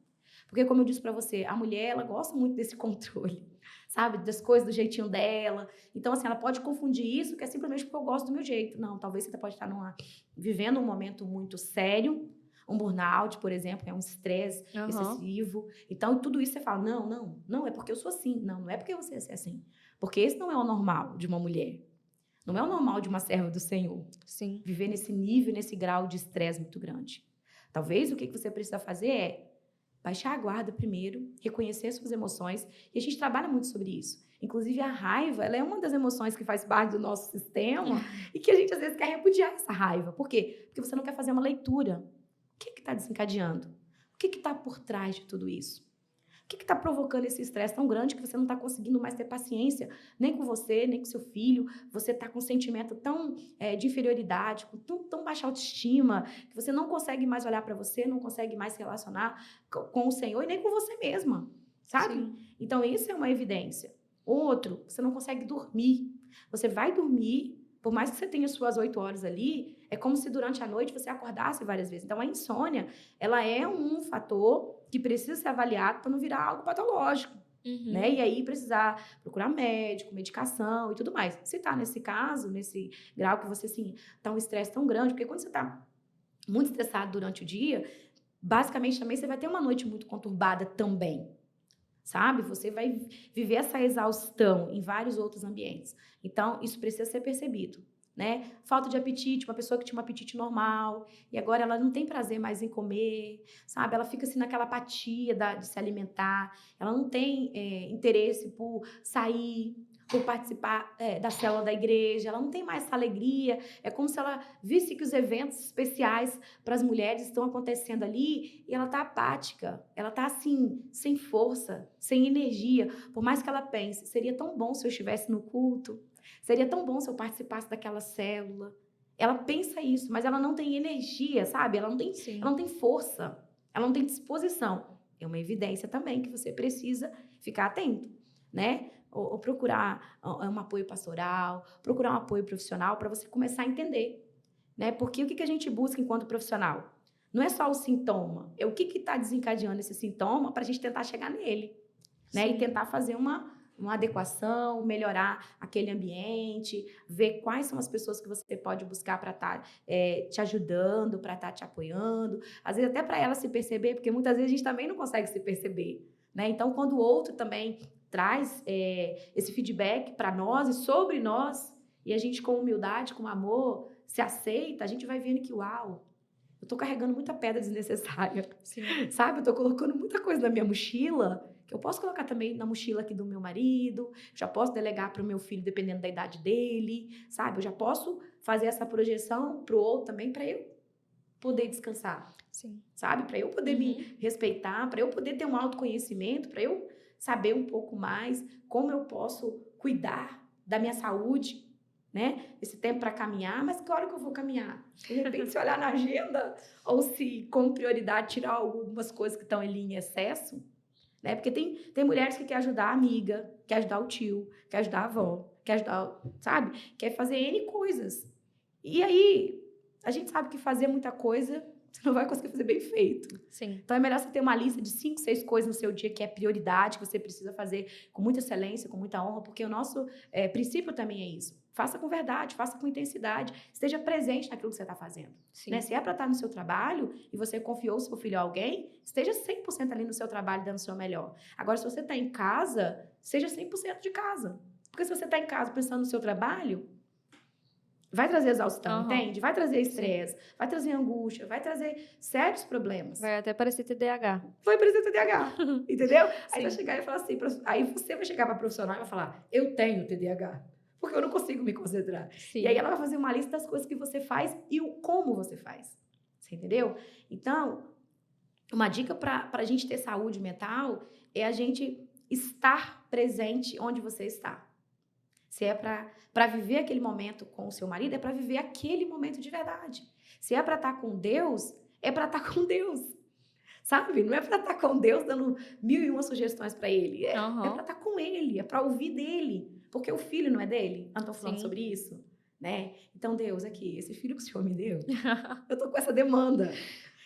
Porque, como eu disse para você, a mulher, ela gosta muito desse controle, sabe? Das coisas do jeitinho dela. Então, assim, ela pode confundir isso, que é simplesmente porque eu gosto do meu jeito. Não, talvez você pode estar vivendo um momento muito sério, um burnout, por exemplo, é um estresse excessivo. Então, tudo isso você fala, não, é porque eu sou assim. Não é porque você é assim. Porque esse não é o normal de uma mulher. Não é o normal de uma serva do Senhor. Sim. Viver nesse nível, nesse grau de estresse muito grande. Talvez o que você precisa fazer é baixar a guarda primeiro, reconhecer suas emoções. E a gente trabalha muito sobre isso. Inclusive, a raiva, ela é uma das emoções que faz parte do nosso sistema e que a gente, às vezes, quer repudiar essa raiva. Por quê? Porque você não quer fazer uma leitura. O que está desencadeando? O que está por trás de tudo isso? O que está provocando esse estresse tão grande que você não está conseguindo mais ter paciência, nem com você, nem com seu filho? Você está com um sentimento tão de inferioridade, com tão baixa autoestima, que você não consegue mais olhar para você, não consegue mais se relacionar com o Senhor e nem com você mesma, sabe? Sim. Então, isso é uma evidência. Outro, você não consegue dormir. Você vai dormir, por mais que você tenha suas 8 horas ali, é como se durante a noite você acordasse várias vezes. Então, a insônia, ela é um fator que precisa ser avaliado para não virar algo patológico, né? E aí precisar procurar médico, medicação e tudo mais. Se está nesse caso, nesse grau que você, assim, tá um estresse tão grande, porque quando você está muito estressado durante o dia, basicamente também você vai ter uma noite muito conturbada também, sabe? Você vai viver essa exaustão em vários outros ambientes. Então, isso precisa ser percebido, né? Falta de apetite, uma pessoa que tinha um apetite normal e agora ela não tem prazer mais em comer, sabe? Ela fica assim naquela apatia de se alimentar, ela não tem interesse por sair, por participar da célula da igreja, ela não tem mais essa alegria, é como se ela visse que os eventos especiais para as mulheres estão acontecendo ali e ela está apática, ela está assim, sem força, sem energia, por mais que ela pense, seria tão bom se eu estivesse no culto, seria tão bom se eu participasse daquela célula. Ela pensa isso, mas ela não tem energia, sabe? Ela não tem força, ela não tem disposição. É uma evidência também que você precisa ficar atento. né? Ou procurar um apoio pastoral, procurar um apoio profissional para você começar a entender, né? Porque o que a gente busca enquanto profissional? Não é só o sintoma, é o que está desencadeando esse sintoma para a gente tentar chegar nele, né? E tentar fazer uma adequação, melhorar aquele ambiente, ver quais são as pessoas que você pode buscar para estar te ajudando, para estar te apoiando. Às vezes até para ela se perceber, porque muitas vezes a gente também não consegue se perceber, né? Então, quando o outro também traz esse feedback para nós e sobre nós, e a gente com humildade, com amor, se aceita, a gente vai vendo que, uau, eu tô carregando muita pedra desnecessária. Sim. Sabe? Eu tô colocando muita coisa na minha mochila, que eu posso colocar também na mochila aqui do meu marido, já posso delegar para o meu filho, dependendo da idade dele, sabe? Eu já posso fazer essa projeção pro outro também, para eu poder descansar. Sim. Sabe? Para eu poder me respeitar, para eu poder ter um autoconhecimento, para eu saber um pouco mais como eu posso cuidar da minha saúde, né? Esse tempo para caminhar, mas que hora que eu vou caminhar? De repente, se olhar na agenda, ou se, como prioridade, tirar algumas coisas que estão ali em excesso, né? Porque tem mulheres que querem ajudar a amiga, quer ajudar o tio, quer ajudar a avó, quer ajudar, sabe? Quer fazer N coisas. E aí, a gente sabe que fazer muita coisa, você não vai conseguir fazer bem feito. Sim. Então, é melhor você ter uma lista de 5, 6 coisas no seu dia que é prioridade, que você precisa fazer com muita excelência, com muita honra, porque o nosso princípio também é isso. Faça com verdade, faça com intensidade, esteja presente naquilo que você está fazendo. Né? Se é para estar no seu trabalho e você confiou o seu filho a alguém, esteja 100% ali no seu trabalho, dando o seu melhor. Agora, se você está em casa, seja 100% de casa. Porque se você está em casa pensando no seu trabalho, vai trazer exaustão, entende? Vai trazer estresse, vai trazer angústia, vai trazer sérios problemas. Vai até parecer TDAH. Vai parecer TDAH, entendeu? Aí vai chegar e falar assim, aí você vai chegar para a profissional e vai falar, eu tenho TDAH, porque eu não consigo me concentrar. Sim. E aí ela vai fazer uma lista das coisas que você faz e o como você faz. Você entendeu? Então, uma dica para a gente ter saúde mental é a gente estar presente onde você está. Se é para viver aquele momento com o seu marido, é para viver aquele momento de verdade. Se é para estar com Deus, é para estar com Deus. Sabe? Não é para estar com Deus dando 1001 sugestões para ele. É para estar com ele, é para ouvir dele. Porque o filho não é dele. Não estou falando sobre isso? Né? Então, Deus, aqui, esse filho que o Senhor me deu, eu estou com essa demanda.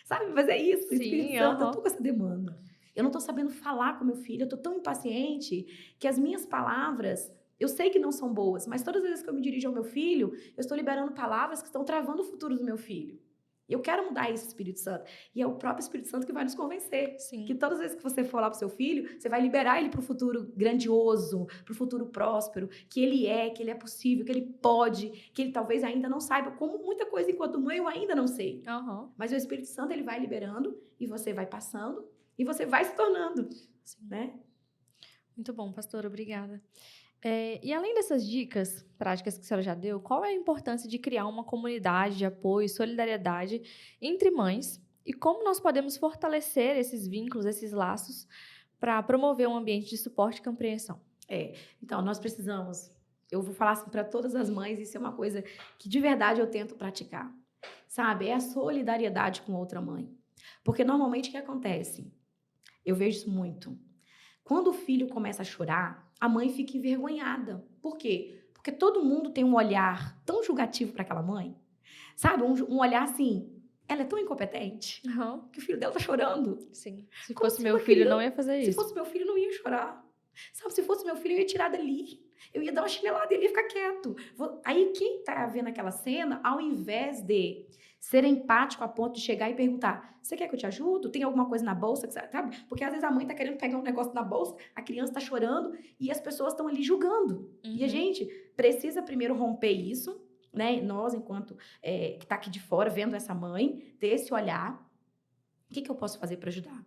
Sabe? Mas é isso, Espírito Santo, eu estou com essa demanda. Eu não estou sabendo falar com meu filho, eu estou tão impaciente que as minhas palavras, eu sei que não são boas, mas todas as vezes que eu me dirijo ao meu filho, eu estou liberando palavras que estão travando o futuro do meu filho. E eu quero mudar isso, Espírito Santo. E é o próprio Espírito Santo que vai nos convencer. Sim. Que todas as vezes que você for lá pro seu filho, você vai liberar ele pro futuro grandioso, pro futuro próspero, que ele é possível, que ele pode, que ele talvez ainda não saiba, como muita coisa enquanto mãe eu ainda não sei. Mas o Espírito Santo, ele vai liberando e você vai passando e você vai se tornando. Sim. Né? Muito bom, pastora, obrigada. E além dessas dicas práticas que a senhora já deu, qual é a importância de criar uma comunidade de apoio e solidariedade entre mães e como nós podemos fortalecer esses vínculos, esses laços, para promover um ambiente de suporte e compreensão? Então, nós precisamos, eu vou falar assim para todas as mães, isso é uma coisa que de verdade eu tento praticar, sabe? É a solidariedade com outra mãe. Porque normalmente o que acontece? Eu vejo isso muito. Quando o filho começa a chorar, a mãe fica envergonhada. Por quê? Porque todo mundo tem um olhar tão julgativo para aquela mãe. Sabe? Um olhar assim, ela é tão incompetente que o filho dela tá chorando. Sim. Se fosse meu filho, não ia fazer isso. Se fosse meu filho, não ia chorar. Sabe? Se fosse meu filho, eu ia tirar dali. Eu ia dar uma chinelada e ele ia ficar quieto. Aí quem tá vendo aquela cena, ao invés de ser empático a ponto de chegar e perguntar, você quer que eu te ajudo? Tem alguma coisa na bolsa? Sabe? Porque às vezes a mãe tá querendo pegar um negócio na bolsa, a criança tá chorando e as pessoas estão ali julgando. E a gente precisa primeiro romper isso, né? Nós, enquanto que tá aqui de fora, vendo essa mãe, ter esse olhar. O que eu posso fazer para ajudar?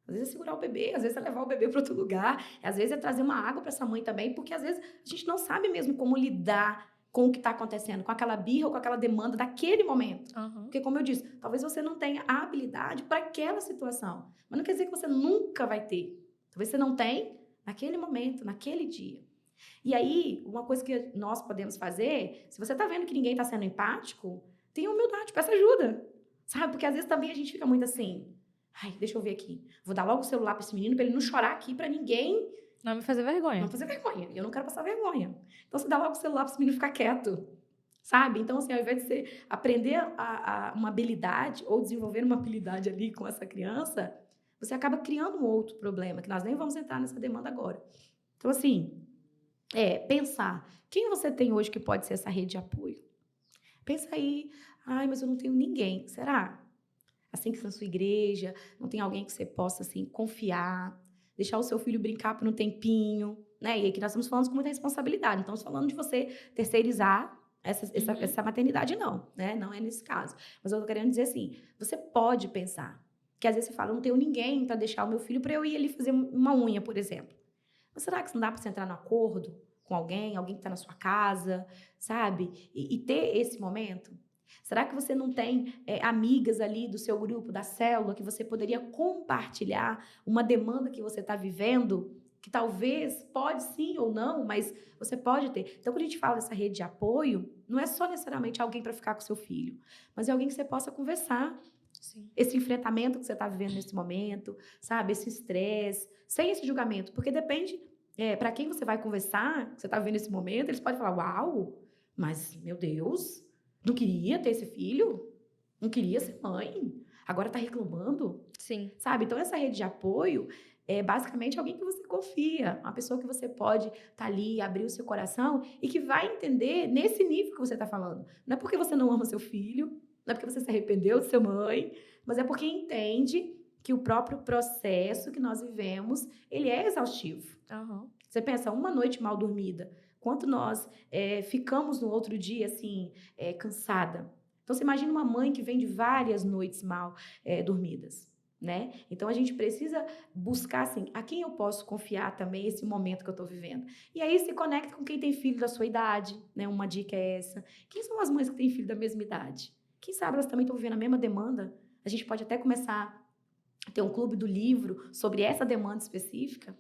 Às vezes é segurar o bebê, às vezes é levar o bebê para outro lugar, às vezes é trazer uma água para essa mãe também, porque às vezes a gente não sabe mesmo como lidar com o que está acontecendo, com aquela birra ou com aquela demanda daquele momento. Porque, como eu disse, talvez você não tenha a habilidade para aquela situação, mas não quer dizer que você nunca vai ter. Talvez você não tenha naquele momento, naquele dia. E aí, uma coisa que nós podemos fazer, se você está vendo que ninguém está sendo empático, tenha humildade, peça ajuda. Sabe? Porque às vezes também a gente fica muito assim, ai, deixa eu ver aqui, vou dar logo o celular para esse menino para ele não chorar aqui para ninguém Não me fazer Não vergonha. fazer vergonha. Eu não quero passar vergonha. Então, você dá logo o celular para esse menino ficar quieto, sabe? Então, assim, ao invés de você aprender uma habilidade ou desenvolver uma habilidade ali com essa criança, você acaba criando um outro problema, que nós nem vamos entrar nessa demanda agora. Então, assim, pensar. Quem você tem hoje que pode ser essa rede de apoio? Pensa aí. Ai, mas eu não tenho ninguém. Será? Assim que na sua igreja, não tem alguém que você possa, assim, confiar, deixar o seu filho brincar por um tempinho, né? E aqui nós estamos falando com muita responsabilidade. Não estamos falando de você terceirizar essa maternidade, não, né? Não é nesse caso. Mas eu tô querendo dizer assim, você pode pensar. Que às vezes você fala, não tenho ninguém para deixar o meu filho para eu ir ali fazer uma unha, por exemplo. Mas será que não dá para você entrar no acordo com alguém que está na sua casa, sabe? E ter esse momento? Será que você não tem amigas ali do seu grupo, da célula, que você poderia compartilhar uma demanda que você está vivendo, que talvez pode sim ou não, mas você pode ter. Então, quando a gente fala dessa rede de apoio, não é só necessariamente alguém para ficar com seu filho, mas é alguém que você possa conversar. Sim. Esse enfrentamento que você está vivendo nesse momento, sabe? Esse estresse, sem esse julgamento, porque depende para quem você vai conversar, que você está vivendo nesse momento, eles podem falar, uau, mas, meu Deus, não queria ter esse filho? Não queria ser mãe? Agora está reclamando? Sim. Sabe? Então, essa rede de apoio é basicamente alguém que você confia, uma pessoa que você pode estar ali, abrir o seu coração e que vai entender nesse nível que você está falando. Não é porque você não ama seu filho, não é porque você se arrependeu de ser mãe, mas é porque entende que o próprio processo que nós vivemos, ele é exaustivo. Uhum. Você pensa, uma noite mal dormida, quanto nós ficamos no outro dia, assim, cansada. Então, você imagina uma mãe que vem de várias noites mal dormidas, né? Então, a gente precisa buscar, assim, a quem eu posso confiar também esse momento que eu estou vivendo. E aí, se conecta com quem tem filho da sua idade, né? Uma dica é essa. Quem são as mães que têm filho da mesma idade? Quem sabe elas também estão vivendo a mesma demanda? A gente pode até começar a ter um clube do livro sobre essa demanda específica,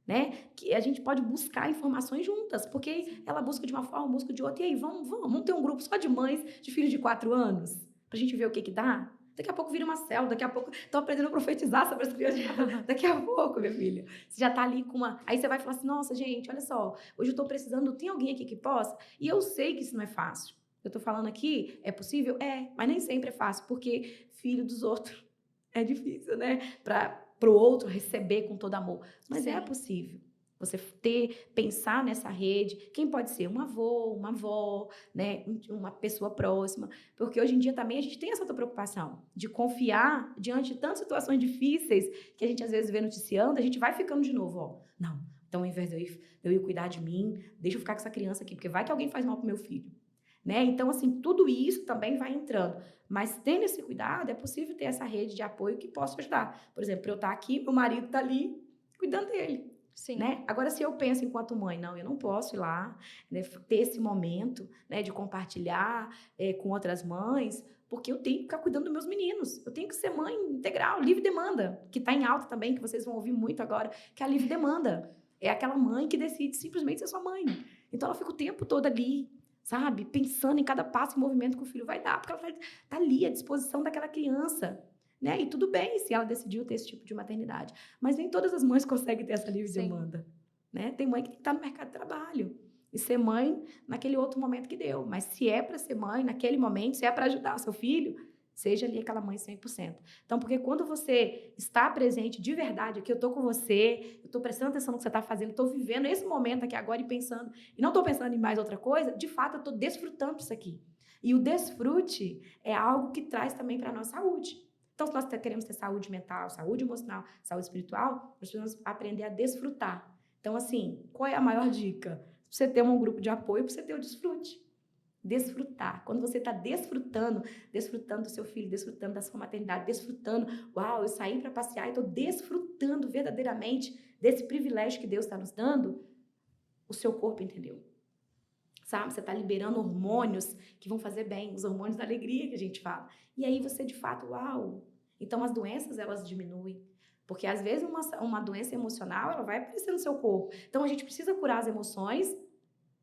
né? Que a gente pode buscar informações juntas, porque ela busca de uma forma, busca de outra. E aí, vamos ter um grupo só de mães de filhos de 4 anos, pra gente ver o que dá? Daqui a pouco vira uma célula, daqui a pouco tô aprendendo a profetizar sobre as crianças. Daqui a pouco, minha filha, você já tá ali com uma... Aí você vai falar assim, nossa, gente, olha só, hoje eu tô precisando, tem alguém aqui que possa? E eu sei que isso não é fácil. Eu tô falando aqui, é possível? Mas nem sempre é fácil, porque filho dos outros é difícil, né? Para o outro receber com todo amor. Mas Sim. é possível. Você pensar nessa rede. Quem pode ser? Um avô, uma avó, né? Uma pessoa próxima. Porque hoje em dia também a gente tem essa outra preocupação de confiar diante de tantas situações difíceis que a gente às vezes vê noticiando, a gente vai ficando de novo, ó. Não, então ao invés de eu ir cuidar de mim, deixa eu ficar com essa criança aqui, porque vai que alguém faz mal pro meu filho. Né? Então, assim, tudo isso também vai entrando. Mas tendo esse cuidado, é possível ter essa rede de apoio que possa ajudar. Por exemplo, eu estar aqui, meu marido está ali cuidando dele. Sim. Né? Agora, se eu penso enquanto mãe, não, eu não posso ir lá, né, ter esse momento, né, de compartilhar com outras mães, porque eu tenho que ficar cuidando dos meus meninos. Eu tenho que ser mãe integral, livre demanda, que está em alta também, que vocês vão ouvir muito agora, que é a livre demanda. É aquela mãe que decide simplesmente ser sua mãe. Então, ela fica o tempo todo ali, sabe? Pensando em cada passo e movimento que o filho vai dar, porque ela está ali à disposição daquela criança. Né? E tudo bem se ela decidiu ter esse tipo de maternidade. Mas nem todas as mães conseguem ter essa livre demanda. Né? Tem mãe que tem que estar no mercado de trabalho. E ser mãe naquele outro momento que deu. Mas se é para ser mãe naquele momento, se é para ajudar o seu filho, seja ali aquela mãe 100%. Então, porque quando você está presente de verdade, aqui eu estou com você, eu estou prestando atenção no que você está fazendo, estou vivendo esse momento aqui agora e pensando, e não estou pensando em mais outra coisa, de fato eu estou desfrutando disso aqui. E o desfrute é algo que traz também para a nossa saúde. Então, se nós queremos ter saúde mental, saúde emocional, saúde espiritual, nós precisamos aprender a desfrutar. Então, assim, qual é a maior dica? Pra você ter um grupo de apoio, para você ter o desfrute. Desfrutar. Quando você está desfrutando do seu filho, desfrutando da sua maternidade, desfrutando, uau, eu saí para passear e estou desfrutando verdadeiramente desse privilégio que Deus está nos dando, o seu corpo entendeu. Sabe? Você está liberando hormônios que vão fazer bem, os hormônios da alegria que a gente fala. E aí você, de fato, uau! Então, as doenças, elas diminuem. Porque, às vezes, uma doença emocional, ela vai aparecer no seu corpo. Então, a gente precisa curar as emoções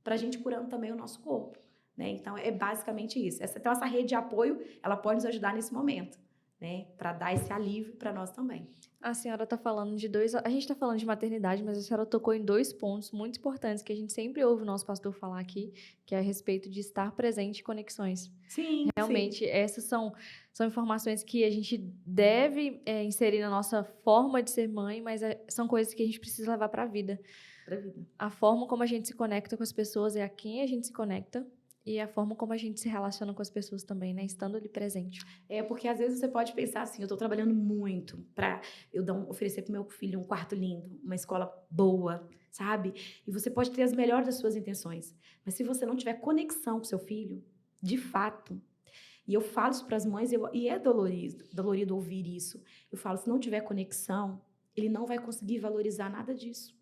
para a gente curando também o nosso corpo. Né? Então, é basicamente isso. Então, essa rede de apoio, ela pode nos ajudar nesse momento. né? Para dar esse alívio para nós também. A senhora está falando de dois. A gente está falando de maternidade, mas a senhora tocou em dois pontos muito importantes que a gente sempre ouve o nosso pastor falar aqui, que é a respeito de estar presente e conexões. Sim, Realmente, essas são informações que a gente deve inserir na nossa forma de ser mãe, mas são coisas que a gente precisa levar para a vida. A forma como a gente se conecta com as pessoas é a quem a gente se conecta. E a forma como a gente se relaciona com as pessoas também, né? Estando ali presente. Porque às vezes você pode pensar assim, eu estou trabalhando muito para oferecer para o meu filho um quarto lindo, uma escola boa, sabe? E você pode ter as melhores das suas intenções. Mas se você não tiver conexão com seu filho, de fato, e eu falo isso para as mães, e é dolorido ouvir isso. Eu falo, se não tiver conexão, ele não vai conseguir valorizar nada disso.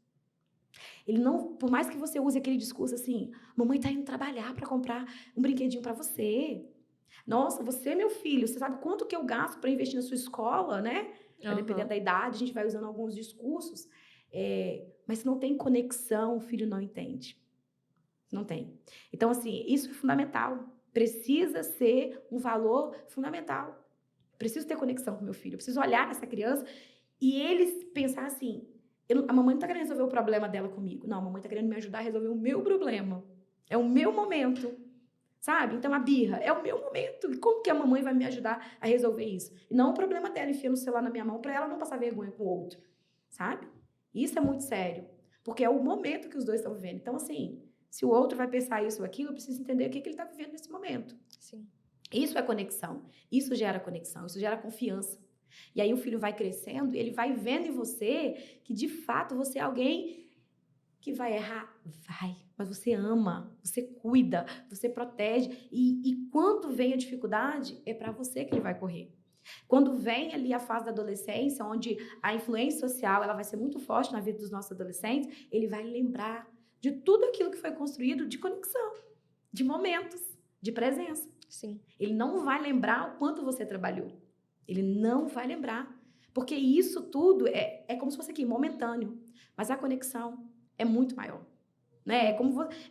Ele não, por mais que você use aquele discurso assim, mamãe tá indo trabalhar para comprar um brinquedinho para você. Nossa, você, meu filho, você sabe quanto que eu gasto para investir na sua escola, né? Vai depender da idade, a gente vai usando alguns discursos. Mas se não tem conexão, o filho não entende. Não tem. Então, assim, isso é fundamental. Precisa ser um valor fundamental. Preciso ter conexão com meu filho. Eu preciso olhar nessa criança e eles pensar assim, a mamãe não está querendo resolver o problema dela comigo. Não, a mamãe está querendo me ajudar a resolver o meu problema. É o meu momento. Sabe? Então, a birra é o meu momento. E como que a mamãe vai me ajudar a resolver isso? E não o problema dela enfiando o celular na minha mão para ela não passar vergonha com o outro. Sabe? Isso é muito sério. Porque é o momento que os dois estão vivendo. Então, assim, se o outro vai pensar isso ou aquilo, eu preciso entender o que ele está vivendo nesse momento. Sim. Isso é conexão. Isso gera conexão. Isso gera confiança. E aí o filho vai crescendo e ele vai vendo em você que, de fato, você é alguém que vai errar. Vai. Mas você ama, você cuida, você protege. E quando vem a dificuldade, é para você que ele vai correr. Quando vem ali a fase da adolescência, onde a influência social ela vai ser muito forte na vida dos nossos adolescentes, ele vai lembrar de tudo aquilo que foi construído de conexão, de momentos, de presença. Sim. Ele não vai lembrar o quanto você trabalhou. Ele não vai lembrar. Porque isso tudo é como se fosse aqui, momentâneo. Mas a conexão é muito maior. Né?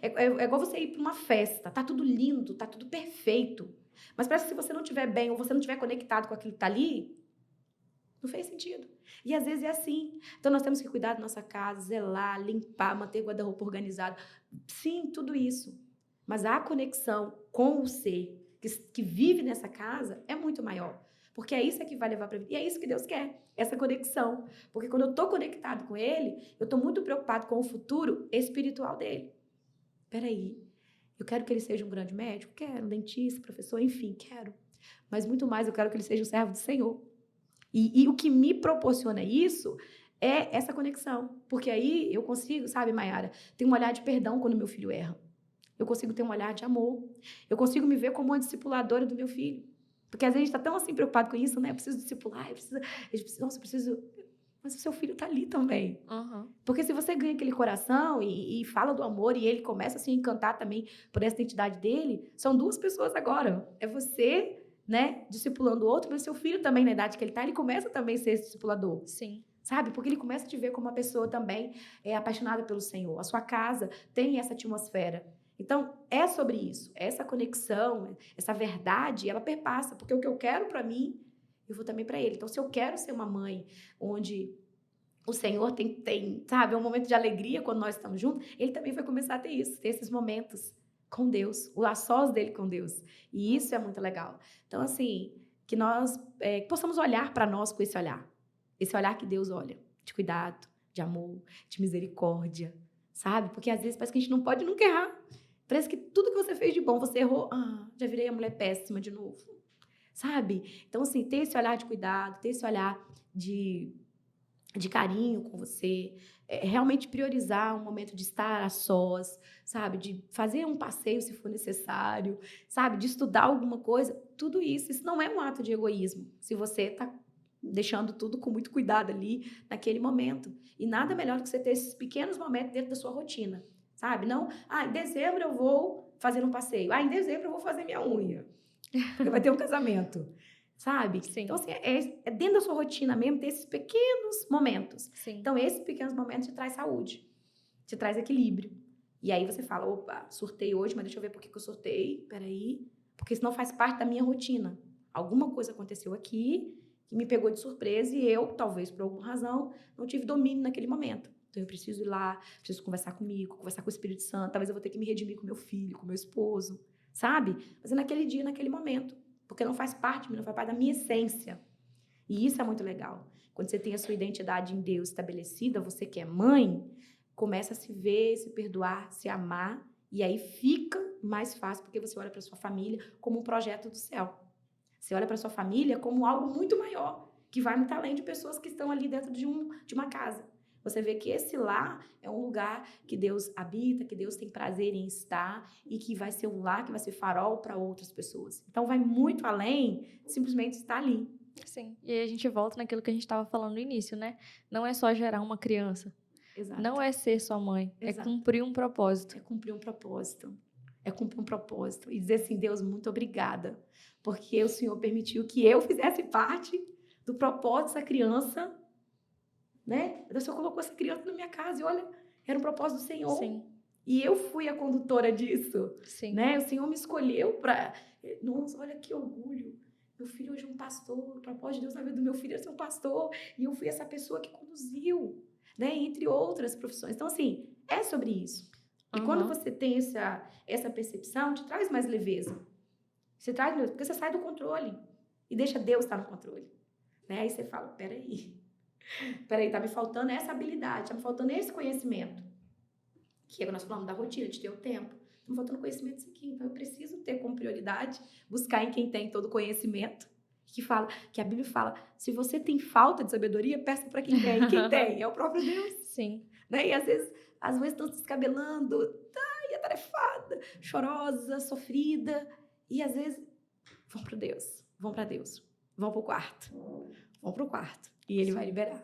É igual você ir para uma festa. Tá tudo lindo, tá tudo perfeito. Mas parece que se você não estiver bem ou você não estiver conectado com aquilo que está ali, não fez sentido. E às vezes é assim. Então nós temos que cuidar da nossa casa, zelar, limpar, manter o guarda-roupa organizado. Sim, tudo isso. Mas a conexão com o ser que vive nessa casa é muito maior. Porque é isso que vai levar para a vida. E é isso que Deus quer, essa conexão. Porque quando eu estou conectado com Ele, eu estou muito preocupado com o futuro espiritual dele. Peraí, eu quero que ele seja um grande médico? Quero, um dentista, professor, enfim, quero. Mas muito mais, eu quero que ele seja um servo do Senhor. E o que me proporciona isso é essa conexão. Porque aí eu consigo, sabe, Mayara, ter um olhar de perdão quando meu filho erra. Eu consigo ter um olhar de amor. Eu consigo me ver como uma discipuladora do meu filho. Porque às vezes a gente está tão assim preocupado com isso, né? Eu preciso discipular, eu preciso... Mas o seu filho está ali também. Uhum. Porque se você ganha aquele coração e fala do amor e ele começa a se encantar também por essa identidade dele, são duas pessoas agora. É você, né, discipulando o outro, mas seu filho também, na idade que ele está, ele começa também a ser esse discipulador. Sim. Sabe? Porque ele começa a te ver como uma pessoa também apaixonada pelo Senhor. A sua casa tem essa atmosfera. Então, é sobre isso. Essa conexão, essa verdade, ela perpassa. Porque o que eu quero para mim, eu vou também para ele. Então, se eu quero ser uma mãe onde o Senhor tem, sabe, um momento de alegria quando nós estamos juntos, ele também vai começar a ter isso, ter esses momentos com Deus, o a sós dele com Deus. E isso é muito legal. Então, assim, que nós possamos olhar para nós com esse olhar que Deus olha, de cuidado, de amor, de misericórdia, sabe? Porque às vezes parece que a gente não pode nunca errar. Parece que tudo que você fez de bom, você errou. Já virei a mulher péssima de novo, sabe? Então, assim, ter esse olhar de cuidado, ter esse olhar de carinho com você, realmente priorizar um momento de estar a sós, sabe? De fazer um passeio se for necessário, sabe? De estudar alguma coisa. Tudo isso não é um ato de egoísmo, se você está deixando tudo com muito cuidado ali naquele momento. E nada melhor do que você ter esses pequenos momentos dentro da sua rotina, sabe? Não, em dezembro eu vou fazer um passeio. Em dezembro eu vou fazer minha unha. Porque vai ter um casamento. Sabe? Sim. Então, assim, é dentro da sua rotina mesmo ter esses pequenos momentos. Sim. Então, esses pequenos momentos te traz saúde, te traz equilíbrio. E aí você fala, opa, surtei hoje, mas deixa eu ver por que eu surtei. Peraí. Porque isso não faz parte da minha rotina. alguma coisa aconteceu aqui que me pegou de surpresa e eu, talvez por alguma razão, não tive domínio naquele momento. Então, eu preciso ir lá, preciso conversar comigo, conversar com o Espírito Santo. Talvez eu vou ter que me redimir com meu filho, com meu esposo, sabe? Mas é naquele dia, naquele momento. Porque não faz parte de mim, não faz parte da minha essência. E isso é muito legal. Quando você tem a sua identidade em Deus estabelecida, você que é mãe, começa a se ver, se perdoar, se amar. E aí fica mais fácil, porque você olha para sua família como um projeto do céu. Você olha para sua família como algo muito maior, que vai muito além de pessoas que estão ali dentro de uma casa. Você vê que esse lar é um lugar que Deus habita, que Deus tem prazer em estar e que vai ser um lar que vai ser farol para outras pessoas. Então, vai muito além de simplesmente estar ali. Sim. E aí a gente volta naquilo que a gente estava falando no início, né? Não é só gerar uma criança. Exato. Não é ser sua mãe. Exato. É cumprir um propósito. É cumprir um propósito. É cumprir um propósito. E dizer assim, Deus, muito obrigada. Porque o Senhor permitiu que eu fizesse parte do propósito dessa criança, né? O Senhor colocou essa criança na minha casa e olha, era um propósito do Senhor. Sim. E eu fui a condutora disso. Sim. Né? O Senhor me escolheu para... Nossa, olha que orgulho. Meu filho hoje é um pastor. O propósito de Deus na vida do meu filho é ser um pastor. E eu fui essa pessoa que conduziu, né? Entre outras profissões. Então, assim, é sobre isso. E quando você tem essa percepção, te traz mais leveza. Você traz, porque você sai do controle e deixa Deus estar no controle. Né? Aí você fala, peraí, tá me faltando essa habilidade, tá me faltando esse conhecimento. Que é o que nós falamos da rotina, de ter o tempo. Tá me faltando conhecimento disso aqui, então eu preciso ter como prioridade, buscar em quem tem todo o conhecimento, que a Bíblia fala, se você tem falta de sabedoria, peça para quem tem. Quem tem? É o próprio Deus. Sim. Né? E às vezes estão se descabelando, atarefada, chorosa, sofrida, e às vezes vão para Deus, vão para o quarto, e Ele vai liberar.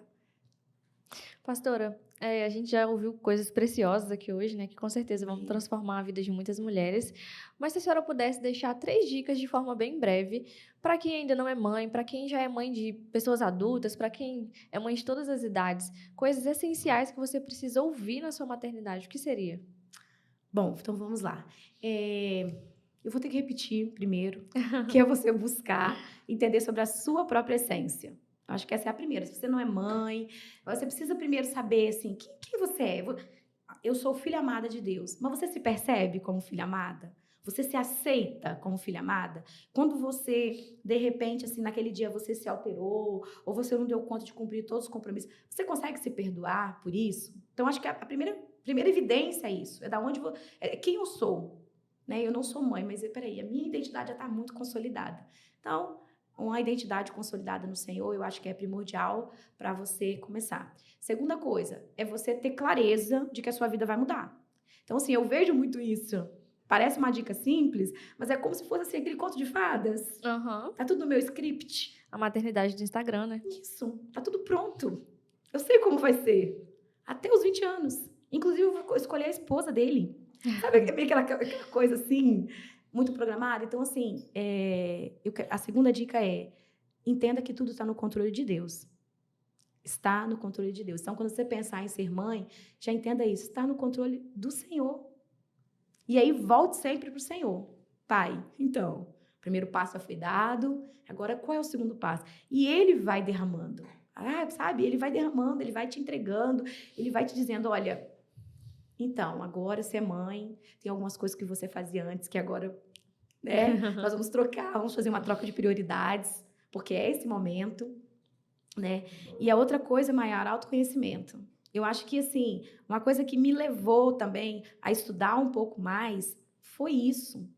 Pastora, a gente já ouviu coisas preciosas aqui hoje, né? Que com certeza vão transformar a vida de muitas mulheres. Mas se a senhora pudesse deixar 3 dicas de forma bem breve para quem ainda não é mãe, para quem já é mãe de pessoas adultas, para quem é mãe de todas as idades, coisas essenciais que você precisa ouvir na sua maternidade, o que seria? Bom, então vamos lá. Eu vou ter que repetir primeiro, que é você buscar entender sobre a sua própria essência. Acho que essa é a primeira. Se você não é mãe, você precisa primeiro saber, assim, quem você é. Eu sou filha amada de Deus. Mas você se percebe como filha amada? Você se aceita como filha amada? Quando você, de repente, assim, naquele dia você se alterou, ou você não deu conta de cumprir todos os compromissos, você consegue se perdoar por isso? Então, acho que a primeira evidência é isso. É da onde quem eu sou. Né? Eu não sou mãe, mas peraí, a minha identidade já está muito consolidada. Então, uma identidade consolidada no Senhor, eu acho que é primordial para você começar. Segunda coisa, é você ter clareza de que a sua vida vai mudar. Então, assim, eu vejo muito isso. Parece uma dica simples, mas é como se fosse assim, aquele conto de fadas. Tá tudo no meu script. A maternidade do Instagram, né? Isso, tá tudo pronto. Eu sei como vai ser. Até os 20 anos. Inclusive, eu vou escolher a esposa dele. Sabe aquela coisa assim, muito programada? Então, assim, a segunda dica é, entenda que tudo está no controle de Deus. Está no controle de Deus. Então, quando você pensar em ser mãe, já entenda isso. Está no controle do Senhor. E aí, volte sempre para o Senhor. Pai, então, o primeiro passo foi dado, agora qual é o segundo passo? E Ele vai derramando. Sabe? Ele vai derramando, Ele vai te entregando, Ele vai te dizendo, olha... Então, agora você é mãe, tem algumas coisas que você fazia antes que agora, né, nós vamos trocar, vamos fazer uma troca de prioridades, porque é esse momento, né? E a outra coisa, Maiara, autoconhecimento. Eu acho que, assim, uma coisa que me levou também a estudar um pouco mais foi isso.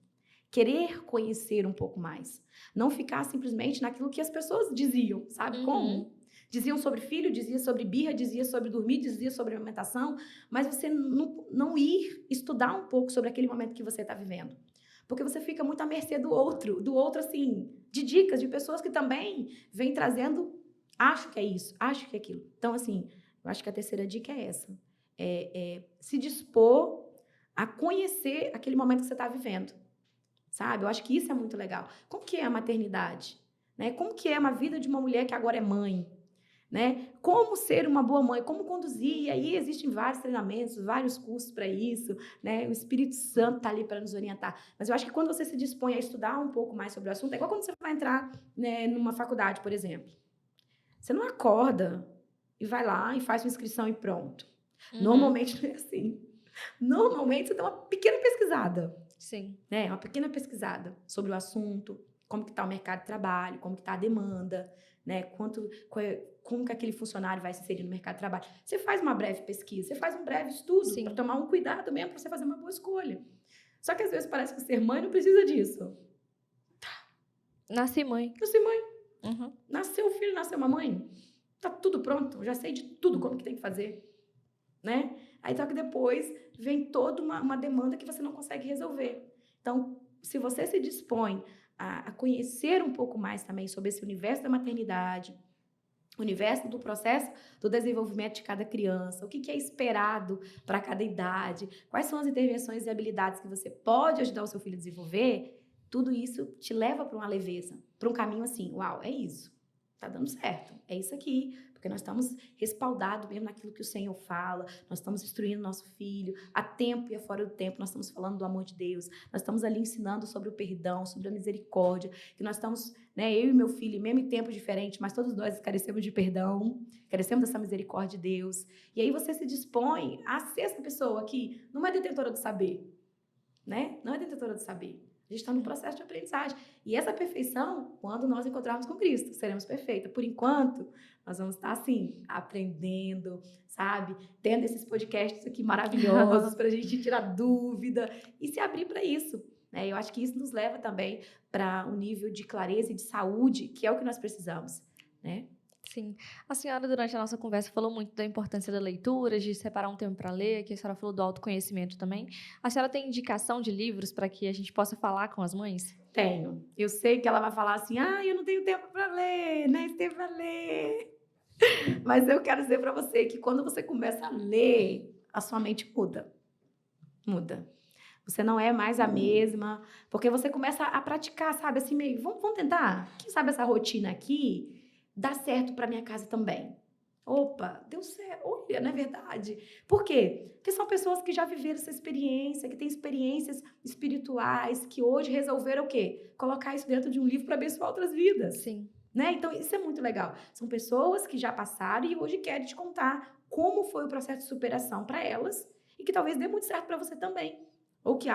Querer conhecer um pouco mais. Não ficar simplesmente naquilo que as pessoas diziam, sabe como? Diziam sobre filho, dizia sobre birra, dizia sobre dormir, dizia sobre alimentação, mas você não ir estudar um pouco sobre aquele momento que você está vivendo. Porque você fica muito à mercê do outro, assim, de dicas, de pessoas que também vêm trazendo, acho que é isso, acho que é aquilo. Então, assim, eu acho que a terceira dica é essa. Se dispor a conhecer aquele momento que você está vivendo. Sabe? Eu acho que isso é muito legal. Como que é a maternidade? Né? Como que é uma vida de uma mulher que agora é mãe? né? Como ser uma boa mãe, como conduzir. E aí existem vários treinamentos, vários cursos para isso, né? O Espírito Santo está ali para nos orientar. Mas eu acho que quando você se dispõe a estudar um pouco mais sobre o assunto, é igual quando você vai entrar, né, numa faculdade, por exemplo. Você não acorda e vai lá e faz uma inscrição e pronto. Normalmente não é assim. Normalmente você dá uma pequena pesquisada. Sim. Né? Uma pequena pesquisada sobre o assunto, como que está o mercado de trabalho, como que está a demanda, né? Como que aquele funcionário vai se inserir no mercado de trabalho. Você faz uma breve pesquisa, você faz um breve estudo para tomar um cuidado mesmo, para você fazer uma boa escolha. Só que às vezes parece que ser mãe não precisa disso. Nasci mãe. Nasci mãe. Nasceu o filho, nasceu uma mãe. Tá tudo pronto, eu já sei de tudo como que tem que fazer. Né? Aí só que depois vem toda uma demanda que você não consegue resolver. Então, se você se dispõe a conhecer um pouco mais também sobre esse universo da maternidade, o universo do processo do desenvolvimento de cada criança, o que é esperado para cada idade, quais são as intervenções e habilidades que você pode ajudar o seu filho a desenvolver, tudo isso te leva para uma leveza, para um caminho assim, uau, é isso, tá dando certo, é isso aqui, porque nós estamos respaldados mesmo naquilo que o Senhor fala, nós estamos instruindo nosso filho, a tempo e a fora do tempo, nós estamos falando do amor de Deus, nós estamos ali ensinando sobre o perdão, sobre a misericórdia, que nós estamos, né, eu e meu filho, mesmo em tempos diferentes, mas todos nós carecemos de perdão, carecemos dessa misericórdia de Deus, e aí você se dispõe a ser essa pessoa que não é detentora do saber, né? Não é detentora do saber. A gente está no processo de aprendizagem. E essa perfeição, quando nós encontrarmos com Cristo, seremos perfeitas. Por enquanto, nós vamos estar assim, aprendendo, sabe? Tendo esses podcasts aqui maravilhosos para a gente tirar dúvida e se abrir para isso. Né? Eu acho que isso nos leva também para um nível de clareza e de saúde, que é o que nós precisamos, né? Sim. A senhora, durante a nossa conversa, falou muito da importância da leitura, de separar um tempo para ler, que a senhora falou do autoconhecimento também. A senhora tem indicação de livros para que a gente possa falar com as mães? Tenho. Eu sei que ela vai falar assim, eu não tenho tempo para ler, nem tempo para ler. Mas eu quero dizer para você que quando você começa a ler, a sua mente muda. Muda. Você não é mais a mesma, porque você começa a praticar, sabe? Assim, meio, vamos tentar? Quem sabe essa rotina aqui dá certo para minha casa também? Opa, deu certo. Olha, não é verdade? Por quê? Porque são pessoas que já viveram essa experiência, que têm experiências espirituais, que hoje resolveram o quê? Colocar isso dentro de um livro para abençoar outras vidas. Sim. Né? Então, isso é muito legal. São pessoas que já passaram e hoje querem te contar como foi o processo de superação para elas e que talvez dê muito certo para você também. Ou que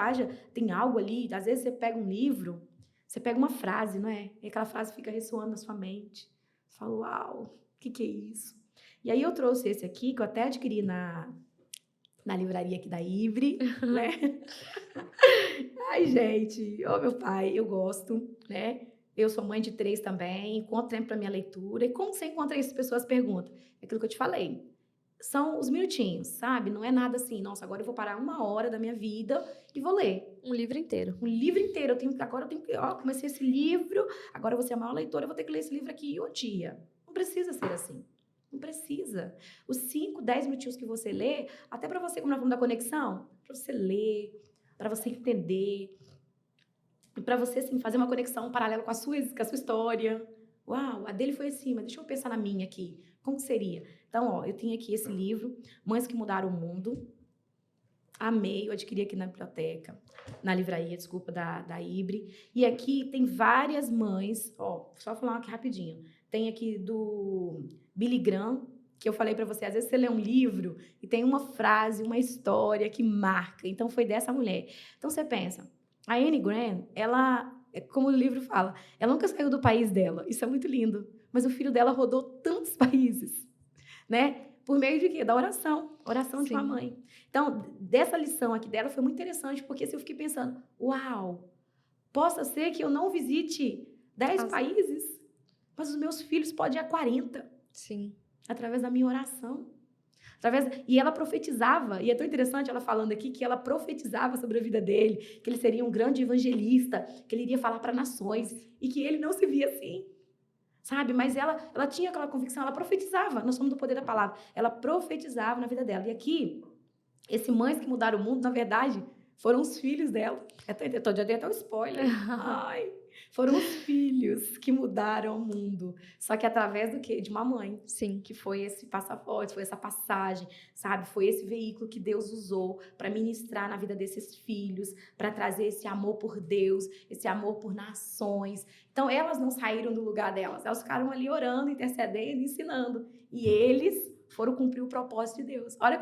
tem algo ali, às vezes você pega um livro, você pega uma frase, não é? E aquela frase fica ressoando na sua mente. Você fala, uau, o que é isso? E aí eu trouxe esse aqui, que eu até adquiri na livraria aqui da Ivre, né? Ai, gente, meu pai, eu gosto, né? Eu sou mãe de 3 também, encontro tempo para minha leitura. E como você encontra isso? As pessoas perguntam. É aquilo que eu te falei. São os minutinhos, sabe? Não é nada assim, nossa, agora eu vou parar 1 hora da minha vida e vou ler. Um livro inteiro. Um livro inteiro. Agora eu tenho que, comecei esse livro, agora eu vou ser a maior leitora, eu vou ter que ler esse livro aqui um dia. Não precisa ser assim. Não precisa. Os 5, 10 minutinhos que você lê, até para você, como nós falamos da conexão, para você ler, para você entender, para você, assim, fazer uma conexão paralela com a sua história. Uau, a dele foi assim, mas deixa eu pensar na minha aqui. Como seria? Então, eu tenho aqui esse livro, Mães que Mudaram o Mundo. Amei, eu adquiri aqui na biblioteca, na livraria, desculpa, da Ibre. E aqui tem várias mães, só falar aqui rapidinho. Tem aqui do Billy Graham, que eu falei para você, às vezes você lê um livro e tem uma frase, uma história que marca. Então, foi dessa mulher. Então, você pensa, a Anne Graham, ela, como o livro fala, ela nunca saiu do país dela. Isso é muito lindo. Mas o filho dela rodou tantos países, né? Por meio de quê? Da oração. Oração de uma mãe. Então, dessa lição aqui dela foi muito interessante, porque assim, eu fiquei pensando, uau, possa ser que eu não visite 10 países, mas os meus filhos podem ir a 40. Sim. Através da minha oração. E ela profetizava, e é tão interessante ela falando aqui que ela profetizava sobre a vida dele, que ele seria um grande evangelista, que ele iria falar para nações, e que ele não se via assim, sabe? Mas ela tinha aquela convicção, ela profetizava, nós somos do poder da palavra, ela profetizava na vida dela. E aqui, esse Mães que Mudaram o Mundo, na verdade, foram os filhos dela. Já dei até um spoiler. Ai, Foram os filhos que mudaram o mundo. Só que através do quê? De uma mãe. Sim. Que foi esse passaporte, foi essa passagem, sabe? Foi esse veículo que Deus usou para ministrar na vida desses filhos, para trazer esse amor por Deus, esse amor por nações. Então, elas não saíram do lugar delas, elas ficaram ali orando, intercedendo, ensinando. E eles foram cumprir o propósito de Deus. Olha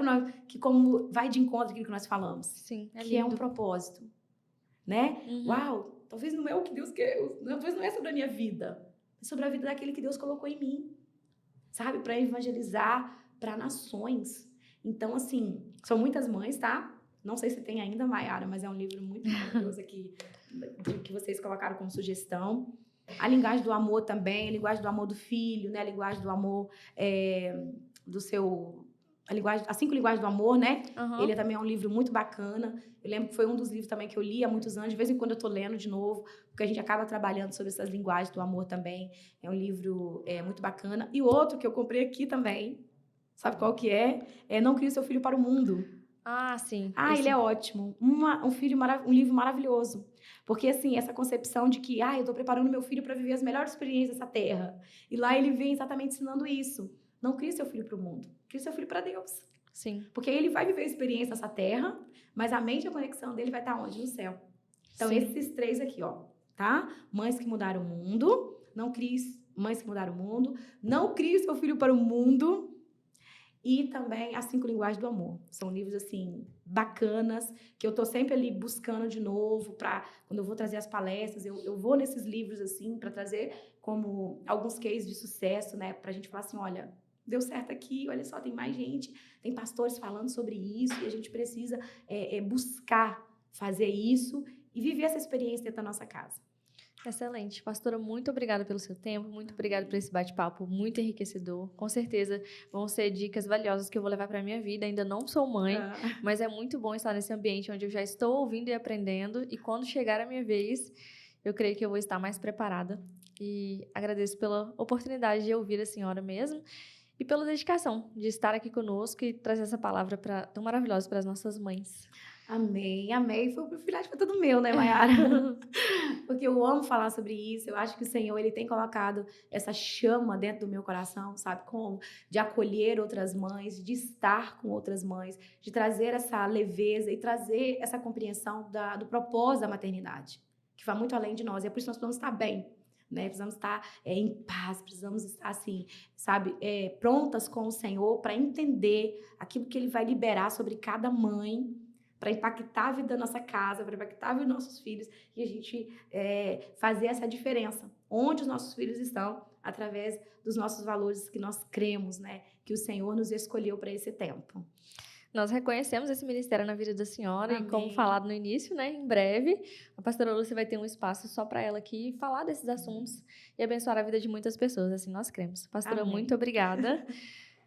que como vai de encontro aquilo que nós falamos. Sim, é que é um lindo. propósito, né? Uhum. Uau, talvez não é o que Deus quer, talvez não é sobre a minha vida, é sobre a vida daquele que Deus colocou em mim, sabe? Para evangelizar para nações. Então, assim, são muitas mães, tá? Não sei se tem ainda, Maiara, mas é um livro muito maravilhoso aqui, que vocês colocaram como sugestão. A linguagem do amor também, a linguagem do amor do filho, né? A linguagem do amor do seu... As 5 linguagens do amor, né? Uhum. Ele também é um livro muito bacana. Eu lembro que foi um dos livros também que eu li há muitos anos. De vez em quando eu tô lendo de novo, porque a gente acaba trabalhando sobre essas linguagens do amor também. É um livro muito bacana. E outro que eu comprei aqui também, sabe qual que é? Não Crie Seu Filho para o Mundo. Ah, sim. Ele é ótimo. Um livro maravilhoso. Porque, assim, essa concepção de que, eu tô preparando meu filho para viver as melhores experiências dessa terra. E lá ele vem exatamente ensinando isso. Não crie seu filho para o mundo. Crie seu filho para Deus. Sim. Porque ele vai viver a experiência nessa terra, mas a mente e a conexão dele vai estar onde? No céu. Então, Sim. esses 3 aqui, ó, tá? Mães que mudaram o mundo. Mães que mudaram o mundo. Não crie seu filho para o mundo. E também As 5 Linguagens do Amor. São livros, assim, bacanas, que eu tô sempre ali buscando de novo para quando eu vou trazer as palestras, eu vou nesses livros, assim, para trazer como alguns cases de sucesso, né? Pra gente falar assim, olha, deu certo aqui, olha só, tem mais gente, tem pastores falando sobre isso, e a gente precisa buscar fazer isso e viver essa experiência dentro da nossa casa. Excelente. Pastora, muito obrigada pelo seu tempo, muito obrigada por esse bate-papo muito enriquecedor. Com certeza vão ser dicas valiosas que eu vou levar para a minha vida. Ainda não sou mãe, mas é muito bom estar nesse ambiente onde eu já estou ouvindo e aprendendo. E quando chegar a minha vez, eu creio que eu vou estar mais preparada. E agradeço pela oportunidade de ouvir a senhora mesmo e pela dedicação de estar aqui conosco e trazer essa palavra tão maravilhosa para as nossas mães. Amém, amém. Foi o privilégio, foi tudo meu, né, Maiara? Porque eu amo falar sobre isso. Eu acho que o Senhor, Ele tem colocado essa chama dentro do meu coração, sabe como? De acolher outras mães, de estar com outras mães, de trazer essa leveza e trazer essa compreensão do propósito da maternidade, que vai muito além de nós. E é por isso que nós precisamos estar bem, né? Precisamos estar em paz, precisamos estar assim, sabe, prontas com o Senhor para entender aquilo que Ele vai liberar sobre cada mãe, para impactar a vida da nossa casa, para impactar a vida dos nossos filhos e a gente fazer essa diferença. Onde os nossos filhos estão, através dos nossos valores que nós cremos, né? Que o Senhor nos escolheu para esse tempo. Nós reconhecemos esse ministério na vida da senhora. Amém. E como falado no início, né, em breve, a pastora Lúcia vai ter um espaço só para ela aqui falar desses assuntos e abençoar a vida de muitas pessoas, assim nós cremos. Pastora, Amém. muito obrigada.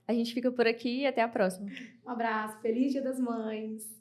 A gente fica por aqui e até a próxima. Um abraço, feliz Dia das Mães.